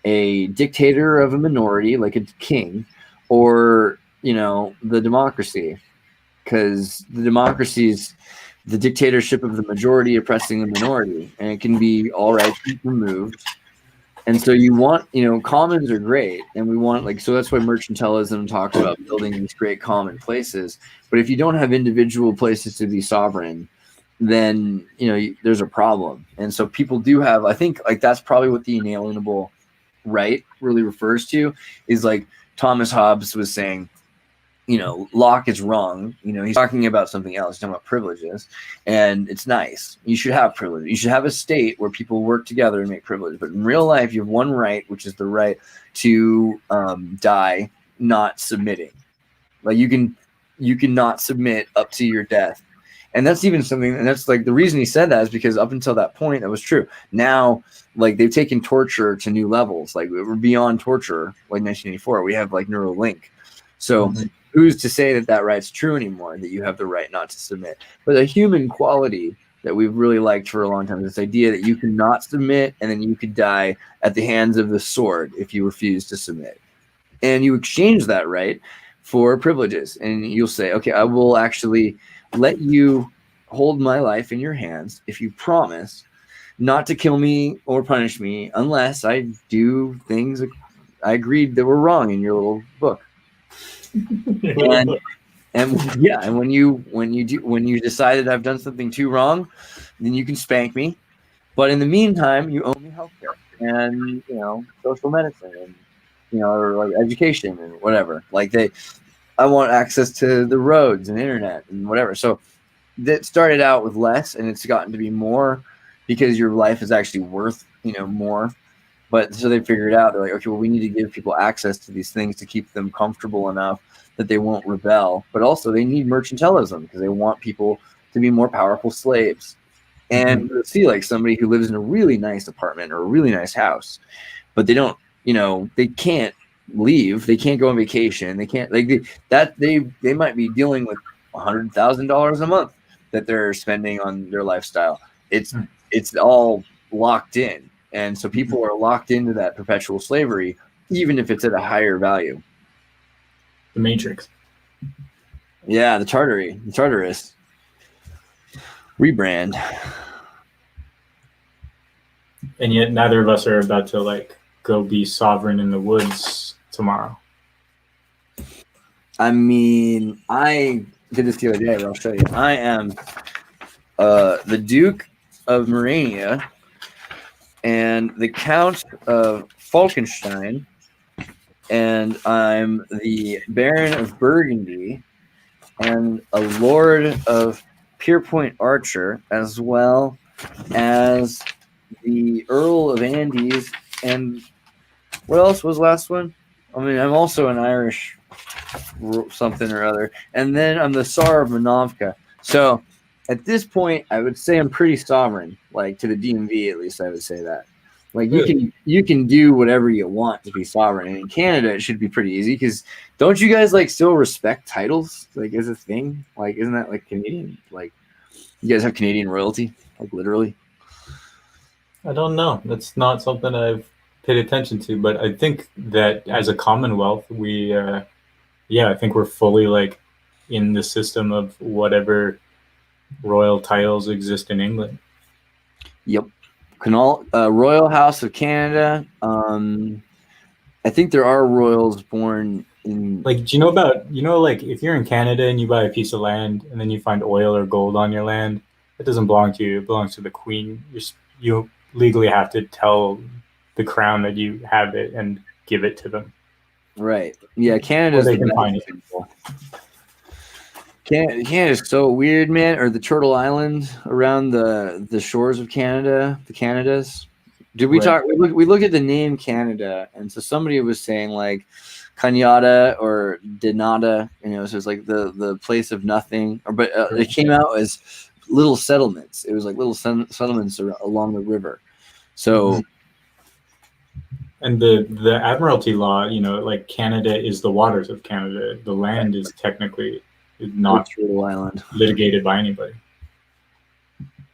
a dictator of a minority like a king, or the democracy? Because the democracy is the dictatorship of the majority oppressing the minority, and it can be all rights removed. And so you want, commons are great, and we want so that's why mercantilism talks about building these great common places. But if you don't have individual places to be sovereign, then there's a problem. And so people do have, I think, like that's probably what the inalienable right really refers to, is like Thomas Hobbes was saying, Locke is wrong. He's talking about something else. He's talking about privileges, and it's nice. You should have privilege. You should have a state where people work together and make privilege. But in real life, you have one right, which is the right to die not submitting. Like you can not submit up to your death. And that's even something, and that's like the reason he said that is because up until that point, that was true. Now, like they've taken torture to new levels. Like we're beyond torture, like 1984. We have like Neuralink. So who's to say that right's true anymore, that you have the right not to submit? But a human quality that we've really liked for a long time, this idea that you cannot submit and then you could die at the hands of the sword if you refuse to submit. And you exchange that right for privileges. And you'll say, okay, I will actually let you hold my life in your hands if you promise not to kill me or punish me unless I do things I agreed that were wrong in your little book. And when you decided I've done something too wrong, then you can spank me. But in the meantime, you owe me healthcare and social medicine and or like education and whatever. Like I want access to the roads and internet and whatever. So that started out with less, and it's gotten to be more because your life is actually worth more. But so they figured out, they're like, okay, well, we need to give people access to these things to keep them comfortable enough that they won't rebel. But also they need mercantilism because they want people to be more powerful slaves. And you'll see like somebody who lives in a really nice apartment or a really nice house, but they don't, they can't leave. They can't go on vacation. They can't they might be dealing with $100,000 a month that they're spending on their lifestyle. It's all locked in. And so people are locked into that perpetual slavery, even if it's at a higher value.
The Matrix.
Yeah, the Tartary, the Tartarus. Rebrand.
And yet neither of us are about to go be sovereign in the woods tomorrow.
I mean, I did this the other day, but I'll show you. I am the Duke of Morania and the Count of Falkenstein, and I'm the Baron of Burgundy, and a Lord of Pierpoint Archer, as well as the Earl of Andes. And what else was last one? I mean, I'm also an Irish something or other. And then I'm the Tsar of Manovka. So at this point, I would say I'm pretty sovereign, like to the DMV, at least I would say that. Like you can do whatever you want to be sovereign. And in Canada, it should be pretty easy because don't you guys like still respect titles like as a thing? Like isn't that like Canadian? Like you guys have Canadian royalty, like literally?
I don't know. That's not something I've paid attention to, but I think that as a Commonwealth, I think we're fully like in the system of whatever royal titles exist in England.
Yep. Royal House of Canada. I think there are royals born in.
Like, do you know like if you're in Canada and you buy a piece of land and then you find oil or gold on your land, it doesn't belong to you. It belongs to the Queen. You legally have to tell the Crown that you have it and give it to them.
Right. Yeah, Canada's
the best
example. Canada's so weird, man. Or the Turtle Island around the shores of Canada, the Canadas. Did we talk? We look at the name Canada, and so somebody was saying like Cañada or Denada, so it's like the place of nothing. But it came out as little settlements. It was like little settlements along the river. So,
and the Admiralty law, like Canada is the waters of Canada. The land is technically not litigated by anybody.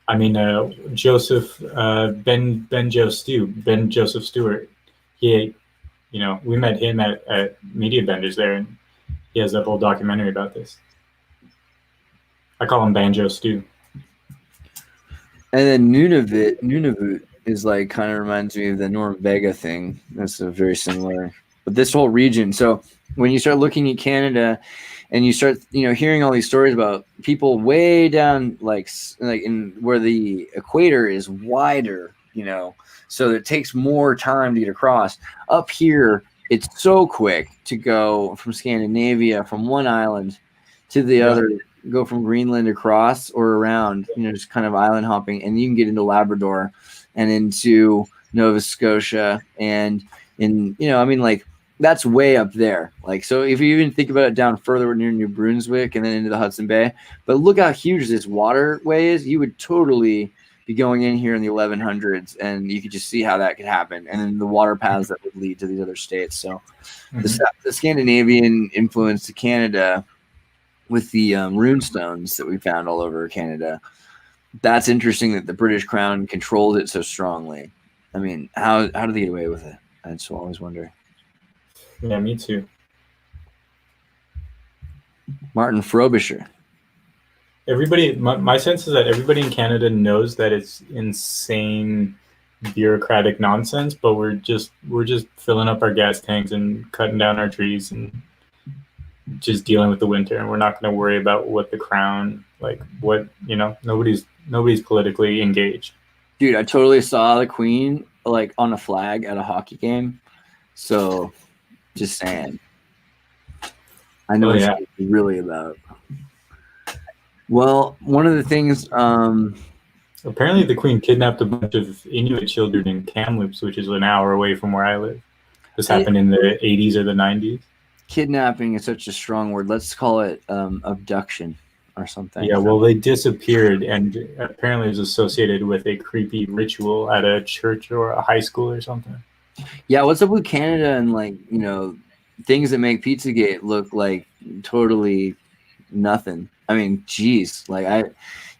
I mean, Joseph Ben Joseph Stewart. He, we met him at Media Benders there, and he has that whole documentary about this. I call him Banjo Stew.
And then Nunavut is like kind of reminds me of the Norvega thing. That's a very similar. But this whole region. So when you start looking at Canada, and you start, hearing all these stories about people way down, like in where the equator is wider, so it takes more time to get across. Up here, it's so quick to go from Scandinavia, from one island to the other, go from Greenland across or around, just kind of island hopping, and you can get into Labrador and into Nova Scotia, and that's way up there. Like, so if you even think about it down further near New Brunswick and then into the Hudson Bay, but look how huge this waterway is. You would totally be going in here in the 1100s, and you could just see how that could happen. And then the water paths that would lead to these other states. So the Scandinavian influence to Canada with the rune stones that we found all over Canada. That's interesting that the British Crown controlled it so strongly. I mean, how do they get away with it? I just always wonder.
Yeah, me too.
Martin Frobisher.
Everybody, my sense is that everybody in Canada knows that it's insane bureaucratic nonsense, but we're just filling up our gas tanks and cutting down our trees and just dealing with the winter, and we're not going to worry about what the Crown, like what, nobody's politically engaged.
Dude, I totally saw the Queen like on a flag at a hockey game. So just saying. I know what it's really about. Well, one of the things
apparently the Queen kidnapped a bunch of Inuit children in Kamloops, which is an hour away from where I live. This happened in the 80s or the 90s.
Kidnapping is such a strong word. Let's call it abduction or something.
Yeah, well, they disappeared, and apparently it was associated with a creepy ritual at a church or a high school or something.
Yeah, what's up with Canada and things that make Pizzagate look like totally nothing? I mean, geez, you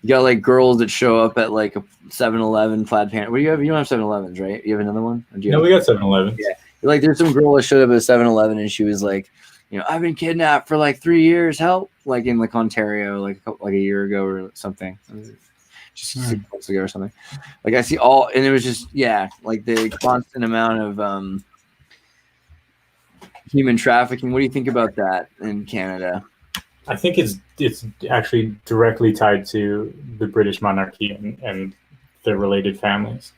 got like girls that show up at like a 7-Eleven Plaid Panther. What do you have? You don't have 7-Elevens, right? You have another one?
No, we got 7-Elevens.
Yeah. Like there's some girl that showed up at 7-Eleven and she was like, I've been kidnapped for like 3 years. Help! Like in Ontario, like a year ago or something. Just 6 months ago or something. Like I see and it was just like the constant amount of human trafficking. What do you think about that in Canada?
I think it's actually directly tied to the British monarchy and the related families.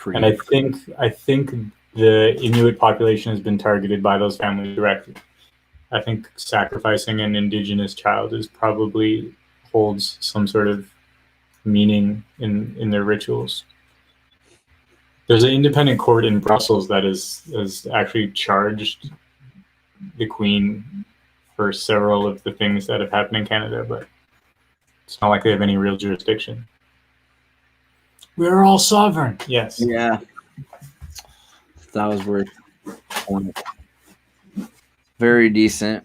And I think the Inuit population has been targeted by those families directly. I think sacrificing an indigenous child is probably holds some sort of meaning in their rituals. There's an independent court in Brussels that has actually charged the Queen for several of the things that have happened in Canada, but it's not like they have any real jurisdiction. We're all sovereign. Yes.
Yeah. That was worth it. Very decent.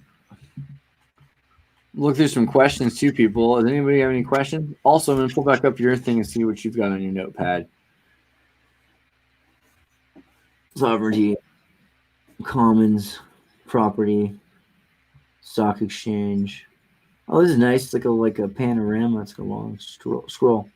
Look through some questions too, people. Does anybody have any questions? Also, I'm going to pull back up your thing and see what you've got on your notepad. Sovereignty, commons, property, stock exchange. Oh, this is nice. It's like a panorama. It's like a long scroll.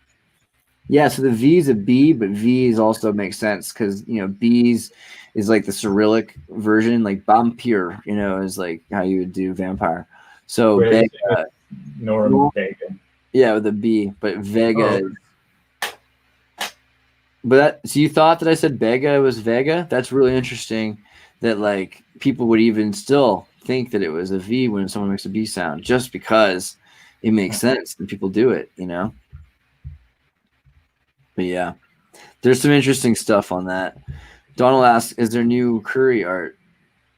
Yeah, so the V is a B, but V's also makes sense because, B's is like the Cyrillic version, like vampire, is like how you would do vampire. So
Vega,
Vega. Yeah, with a B, but Vega. But so you thought that I said Vega was Vega? That's really interesting that like people would even still think that it was a V when someone makes a B sound just because it makes sense and people do it, But yeah, there's some interesting stuff on that. Donald asks, is there new Curry art?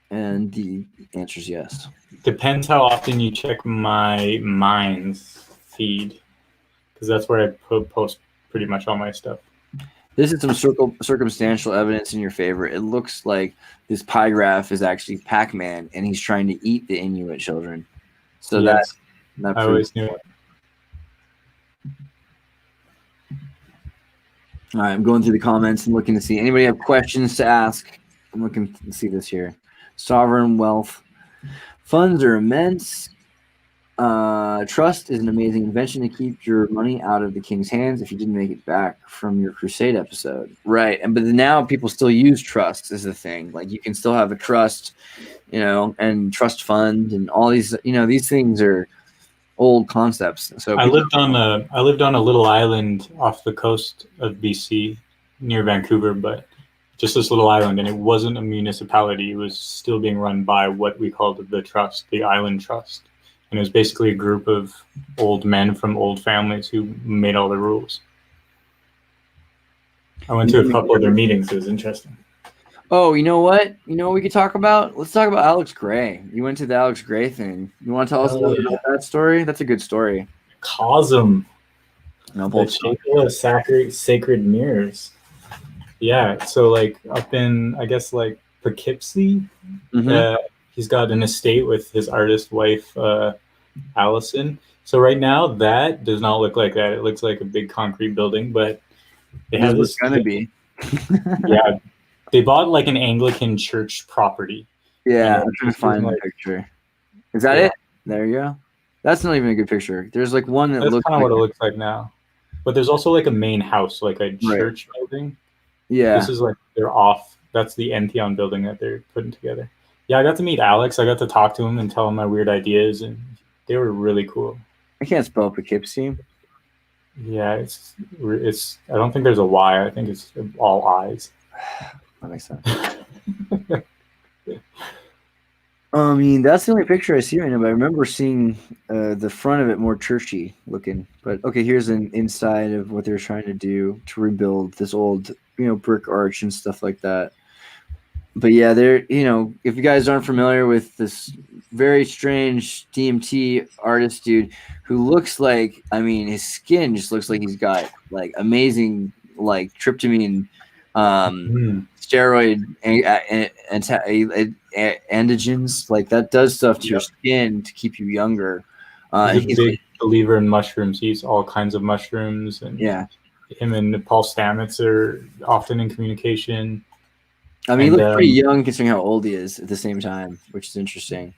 And the answer is yes.
Depends how often you check my Minds feed, because that's where I post pretty much all my stuff.
This is some circumstantial evidence in your favor. It looks like this pie graph is actually Pac-Man, and he's trying to eat the Inuit children. So
yes,
that
I always knew it.
All right, I'm going through the comments and looking to see anybody have questions to ask. I'm looking to see this here. Sovereign wealth funds are immense. Trust is an amazing invention to keep your money out of the king's hands if you didn't make it back from your crusade episode. Right. But now people still use trust is the thing. Like you can still have a trust, and trust fund and all these, these things are old concepts. So
I lived on a little island off the coast of BC near Vancouver, but just this little island, and it wasn't a municipality. It was still being run by what we called the trust, the island trust. And it was basically a group of old men from old families who made all the rules. I went to a couple of their meetings. It was interesting.
Oh, you know what? You know what we could talk about? Let's talk about Alex Gray. You went to the Alex Gray thing. You want to tell us a little bit about that story? That's a good story.
Cosm. The Chapel of Sacred Mirrors. Yeah, so like up in, I guess, like Poughkeepsie, he's got an estate with his artist wife, Allison. So right now, that does not look like that. It looks like a big concrete building, but it has
what's going to be.
Yeah, they bought like an Anglican church property.
Yeah, I'm trying to find the picture. Is that it? There you go. That's not even a good picture. There's like one that looks
kind of what it looks like now. But there's also like a main house, like a church building.
Yeah.
This is like they're off. That's the Entheon building that they're putting together. Yeah, I got to meet Alex. I got to talk to him and tell him my weird ideas, and they were really cool.
I can't spell Poughkeepsie.
Yeah, it's. I don't think there's a Y. I think it's all I's.
That makes sense. I mean, that's the only picture I see right now, but I remember seeing the front of it more churchy looking. But okay, here's an inside of what they're trying to do to rebuild this old, brick arch and stuff like that. But yeah, they're, if you guys aren't familiar with this very strange DMT artist dude who looks like, his skin just looks like he's got like amazing, like tryptamine, steroid antigens, like that does stuff to your skin to keep you younger.
He's a big believer in mushrooms. He eats all kinds of mushrooms, and him and Paul Stamets are often in communication.
He looks pretty young considering how old he is at the same time, which is interesting.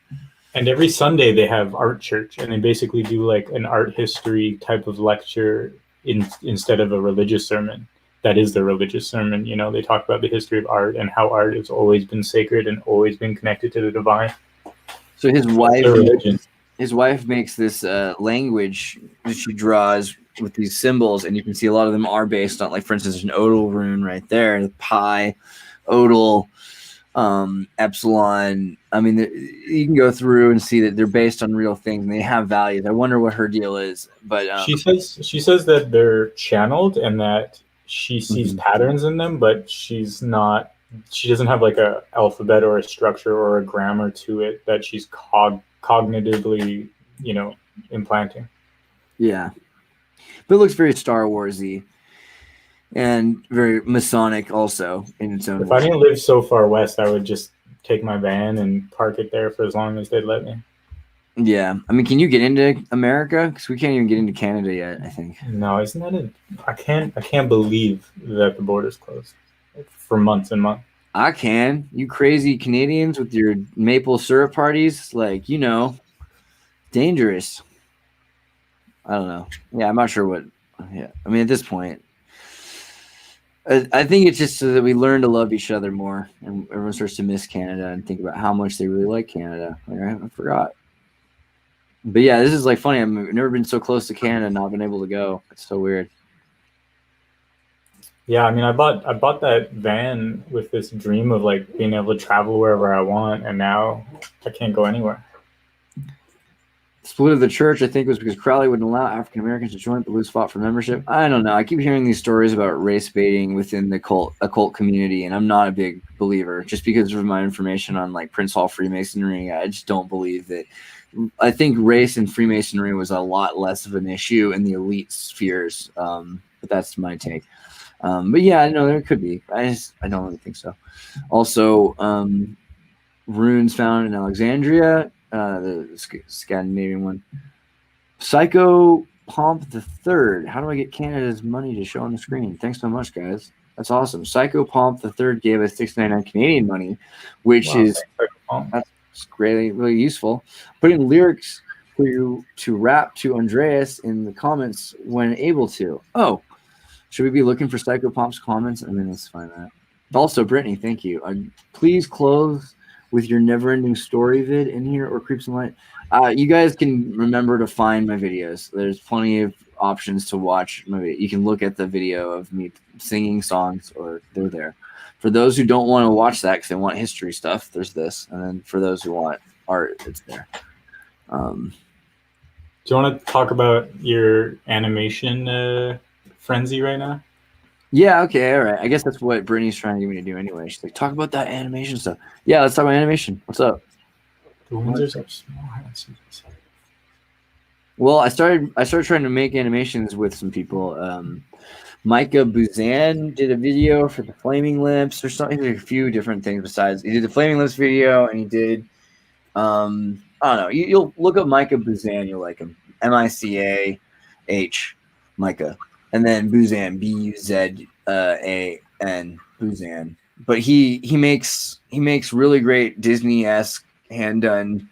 And every Sunday they have art church, and they basically do like an art history type of lecture instead of a religious sermon. That is the religious sermon. They talk about the history of art and how art has always been sacred and always been connected to the divine.
So his wife makes this language that she draws with these symbols, and you can see a lot of them are based on, like, for instance, there's an odal rune right there, the pi, odal, epsilon. I mean, you can go through and see that they're based on real things and they have values. I wonder what her deal is, but
she says that they're channeled and that she sees
mhm.
patterns in them, but she doesn't have like a alphabet or a structure or a grammar to it that she's cognitively, implanting.
Yeah, but it looks very Star Warsy and very Masonic also in its own
If I
way.
didn't live so far west, I would just take my van and park it there for as long as they'd let me.
Yeah, I mean, can you get into America? Because we can't even get into Canada yet, I think.
No, isn't that it? I can't believe that the border's closed for months and months.
I can. You crazy Canadians with your maple syrup parties, like, dangerous. I don't know. Yeah, I'm not sure what. Yeah, I mean, at this point, I think it's just so that we learn to love each other more, and everyone starts to miss Canada and think about how much they really like Canada. Like, I forgot. But yeah, this is like funny. I've never been so close to Canada, not been able to go. It's so weird.
Yeah, I mean, I bought that van with this dream of like being able to travel wherever I want, and now I can't go anywhere.
Split of the church, I think, was because Crowley wouldn't allow African Americans to join, but Blues fought for membership. I don't know. I keep hearing these stories about race baiting within the occult community, and I'm not a big believer. Just because of my information on like Prince Hall Freemasonry, I just don't believe that. I think race and Freemasonry was a lot less of an issue in the elite spheres, but that's my take. But yeah, I know there could be. I don't really think so. Also, runes found in Alexandria. The Scandinavian one. Psycho Pomp the Third. How do I get Canada's money to show on the screen? Thanks so much, guys. That's awesome. Psycho Pomp the Third gave us $6.99 Canadian money, which is that's really really useful. Putting lyrics to rap to Andreas in the comments when able to. Oh, should we be looking for Psycho Pomp's comments? I mean, let's find that. Also, Brittany, thank you. Please close with your never-ending story vid in here or Creeps and Light. You guys can remember to find my videos. There's plenty of options to watch. You can look at the video of me singing songs, or they're there. For those who don't want to watch that because they want history stuff, there's this. And then for those who want art, it's there.
Do you want to talk about your animation frenzy right now?
Yeah, okay, all right. I guess that's what Brittany's trying to get me to do anyway. She's like, talk about that animation stuff. Yeah, let's talk about animation. What's up?
The Windsors are small.
Well, I started trying to make animations with some people. Micah Buzan did a video for the Flaming Lips or something. He did a few different things besides. He did the Flaming Lips video, and he did I don't know. You'll look up Micah Buzan, you'll like him. Micah, Micah. And then Buzan, Buzan, Buzan. But he makes really great Disney-esque hand done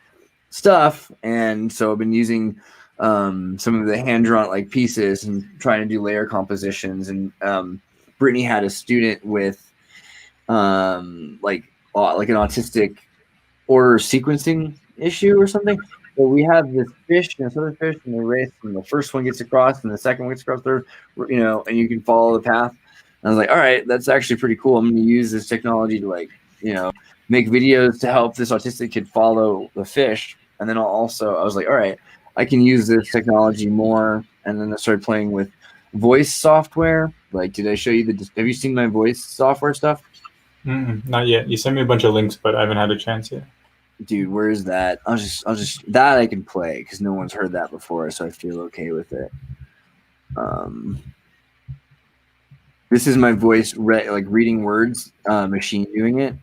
stuff, and so I've been using some of the hand drawn like pieces and trying to do layer compositions. And Brittany had a student with like an autistic order sequencing issue or something. So we have this fish and this other fish, and they race, and the first one gets across, and the second one gets across, third, and you can follow the path. And I was like, all right, that's actually pretty cool. I'm going to use this technology to make videos to help this autistic kid follow the fish. And then I was like, all right, I can use this technology more. And then I started playing with voice software. Like, did I show you have you seen my voice software stuff?
Not yet. You sent me a bunch of links, but I haven't had a chance yet.
Dude, where's that? I'll just that I can play because no one's heard that before, so I feel okay with it. This is my voice, reading words, machine doing it.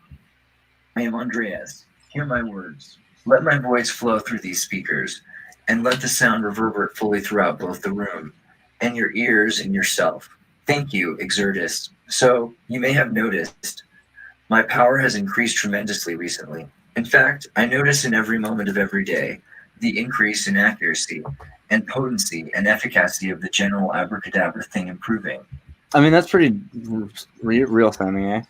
I am Andreas. Hear my words. Let my voice flow through these speakers, and let the sound reverberate fully throughout both the room and your ears and yourself. Thank you, Xirtus. So, you may have noticed, my power has increased tremendously recently. In fact, I notice in every moment of every day the increase in accuracy and potency and efficacy of the general abracadabra thing improving. I mean, that's pretty real sounding, eh?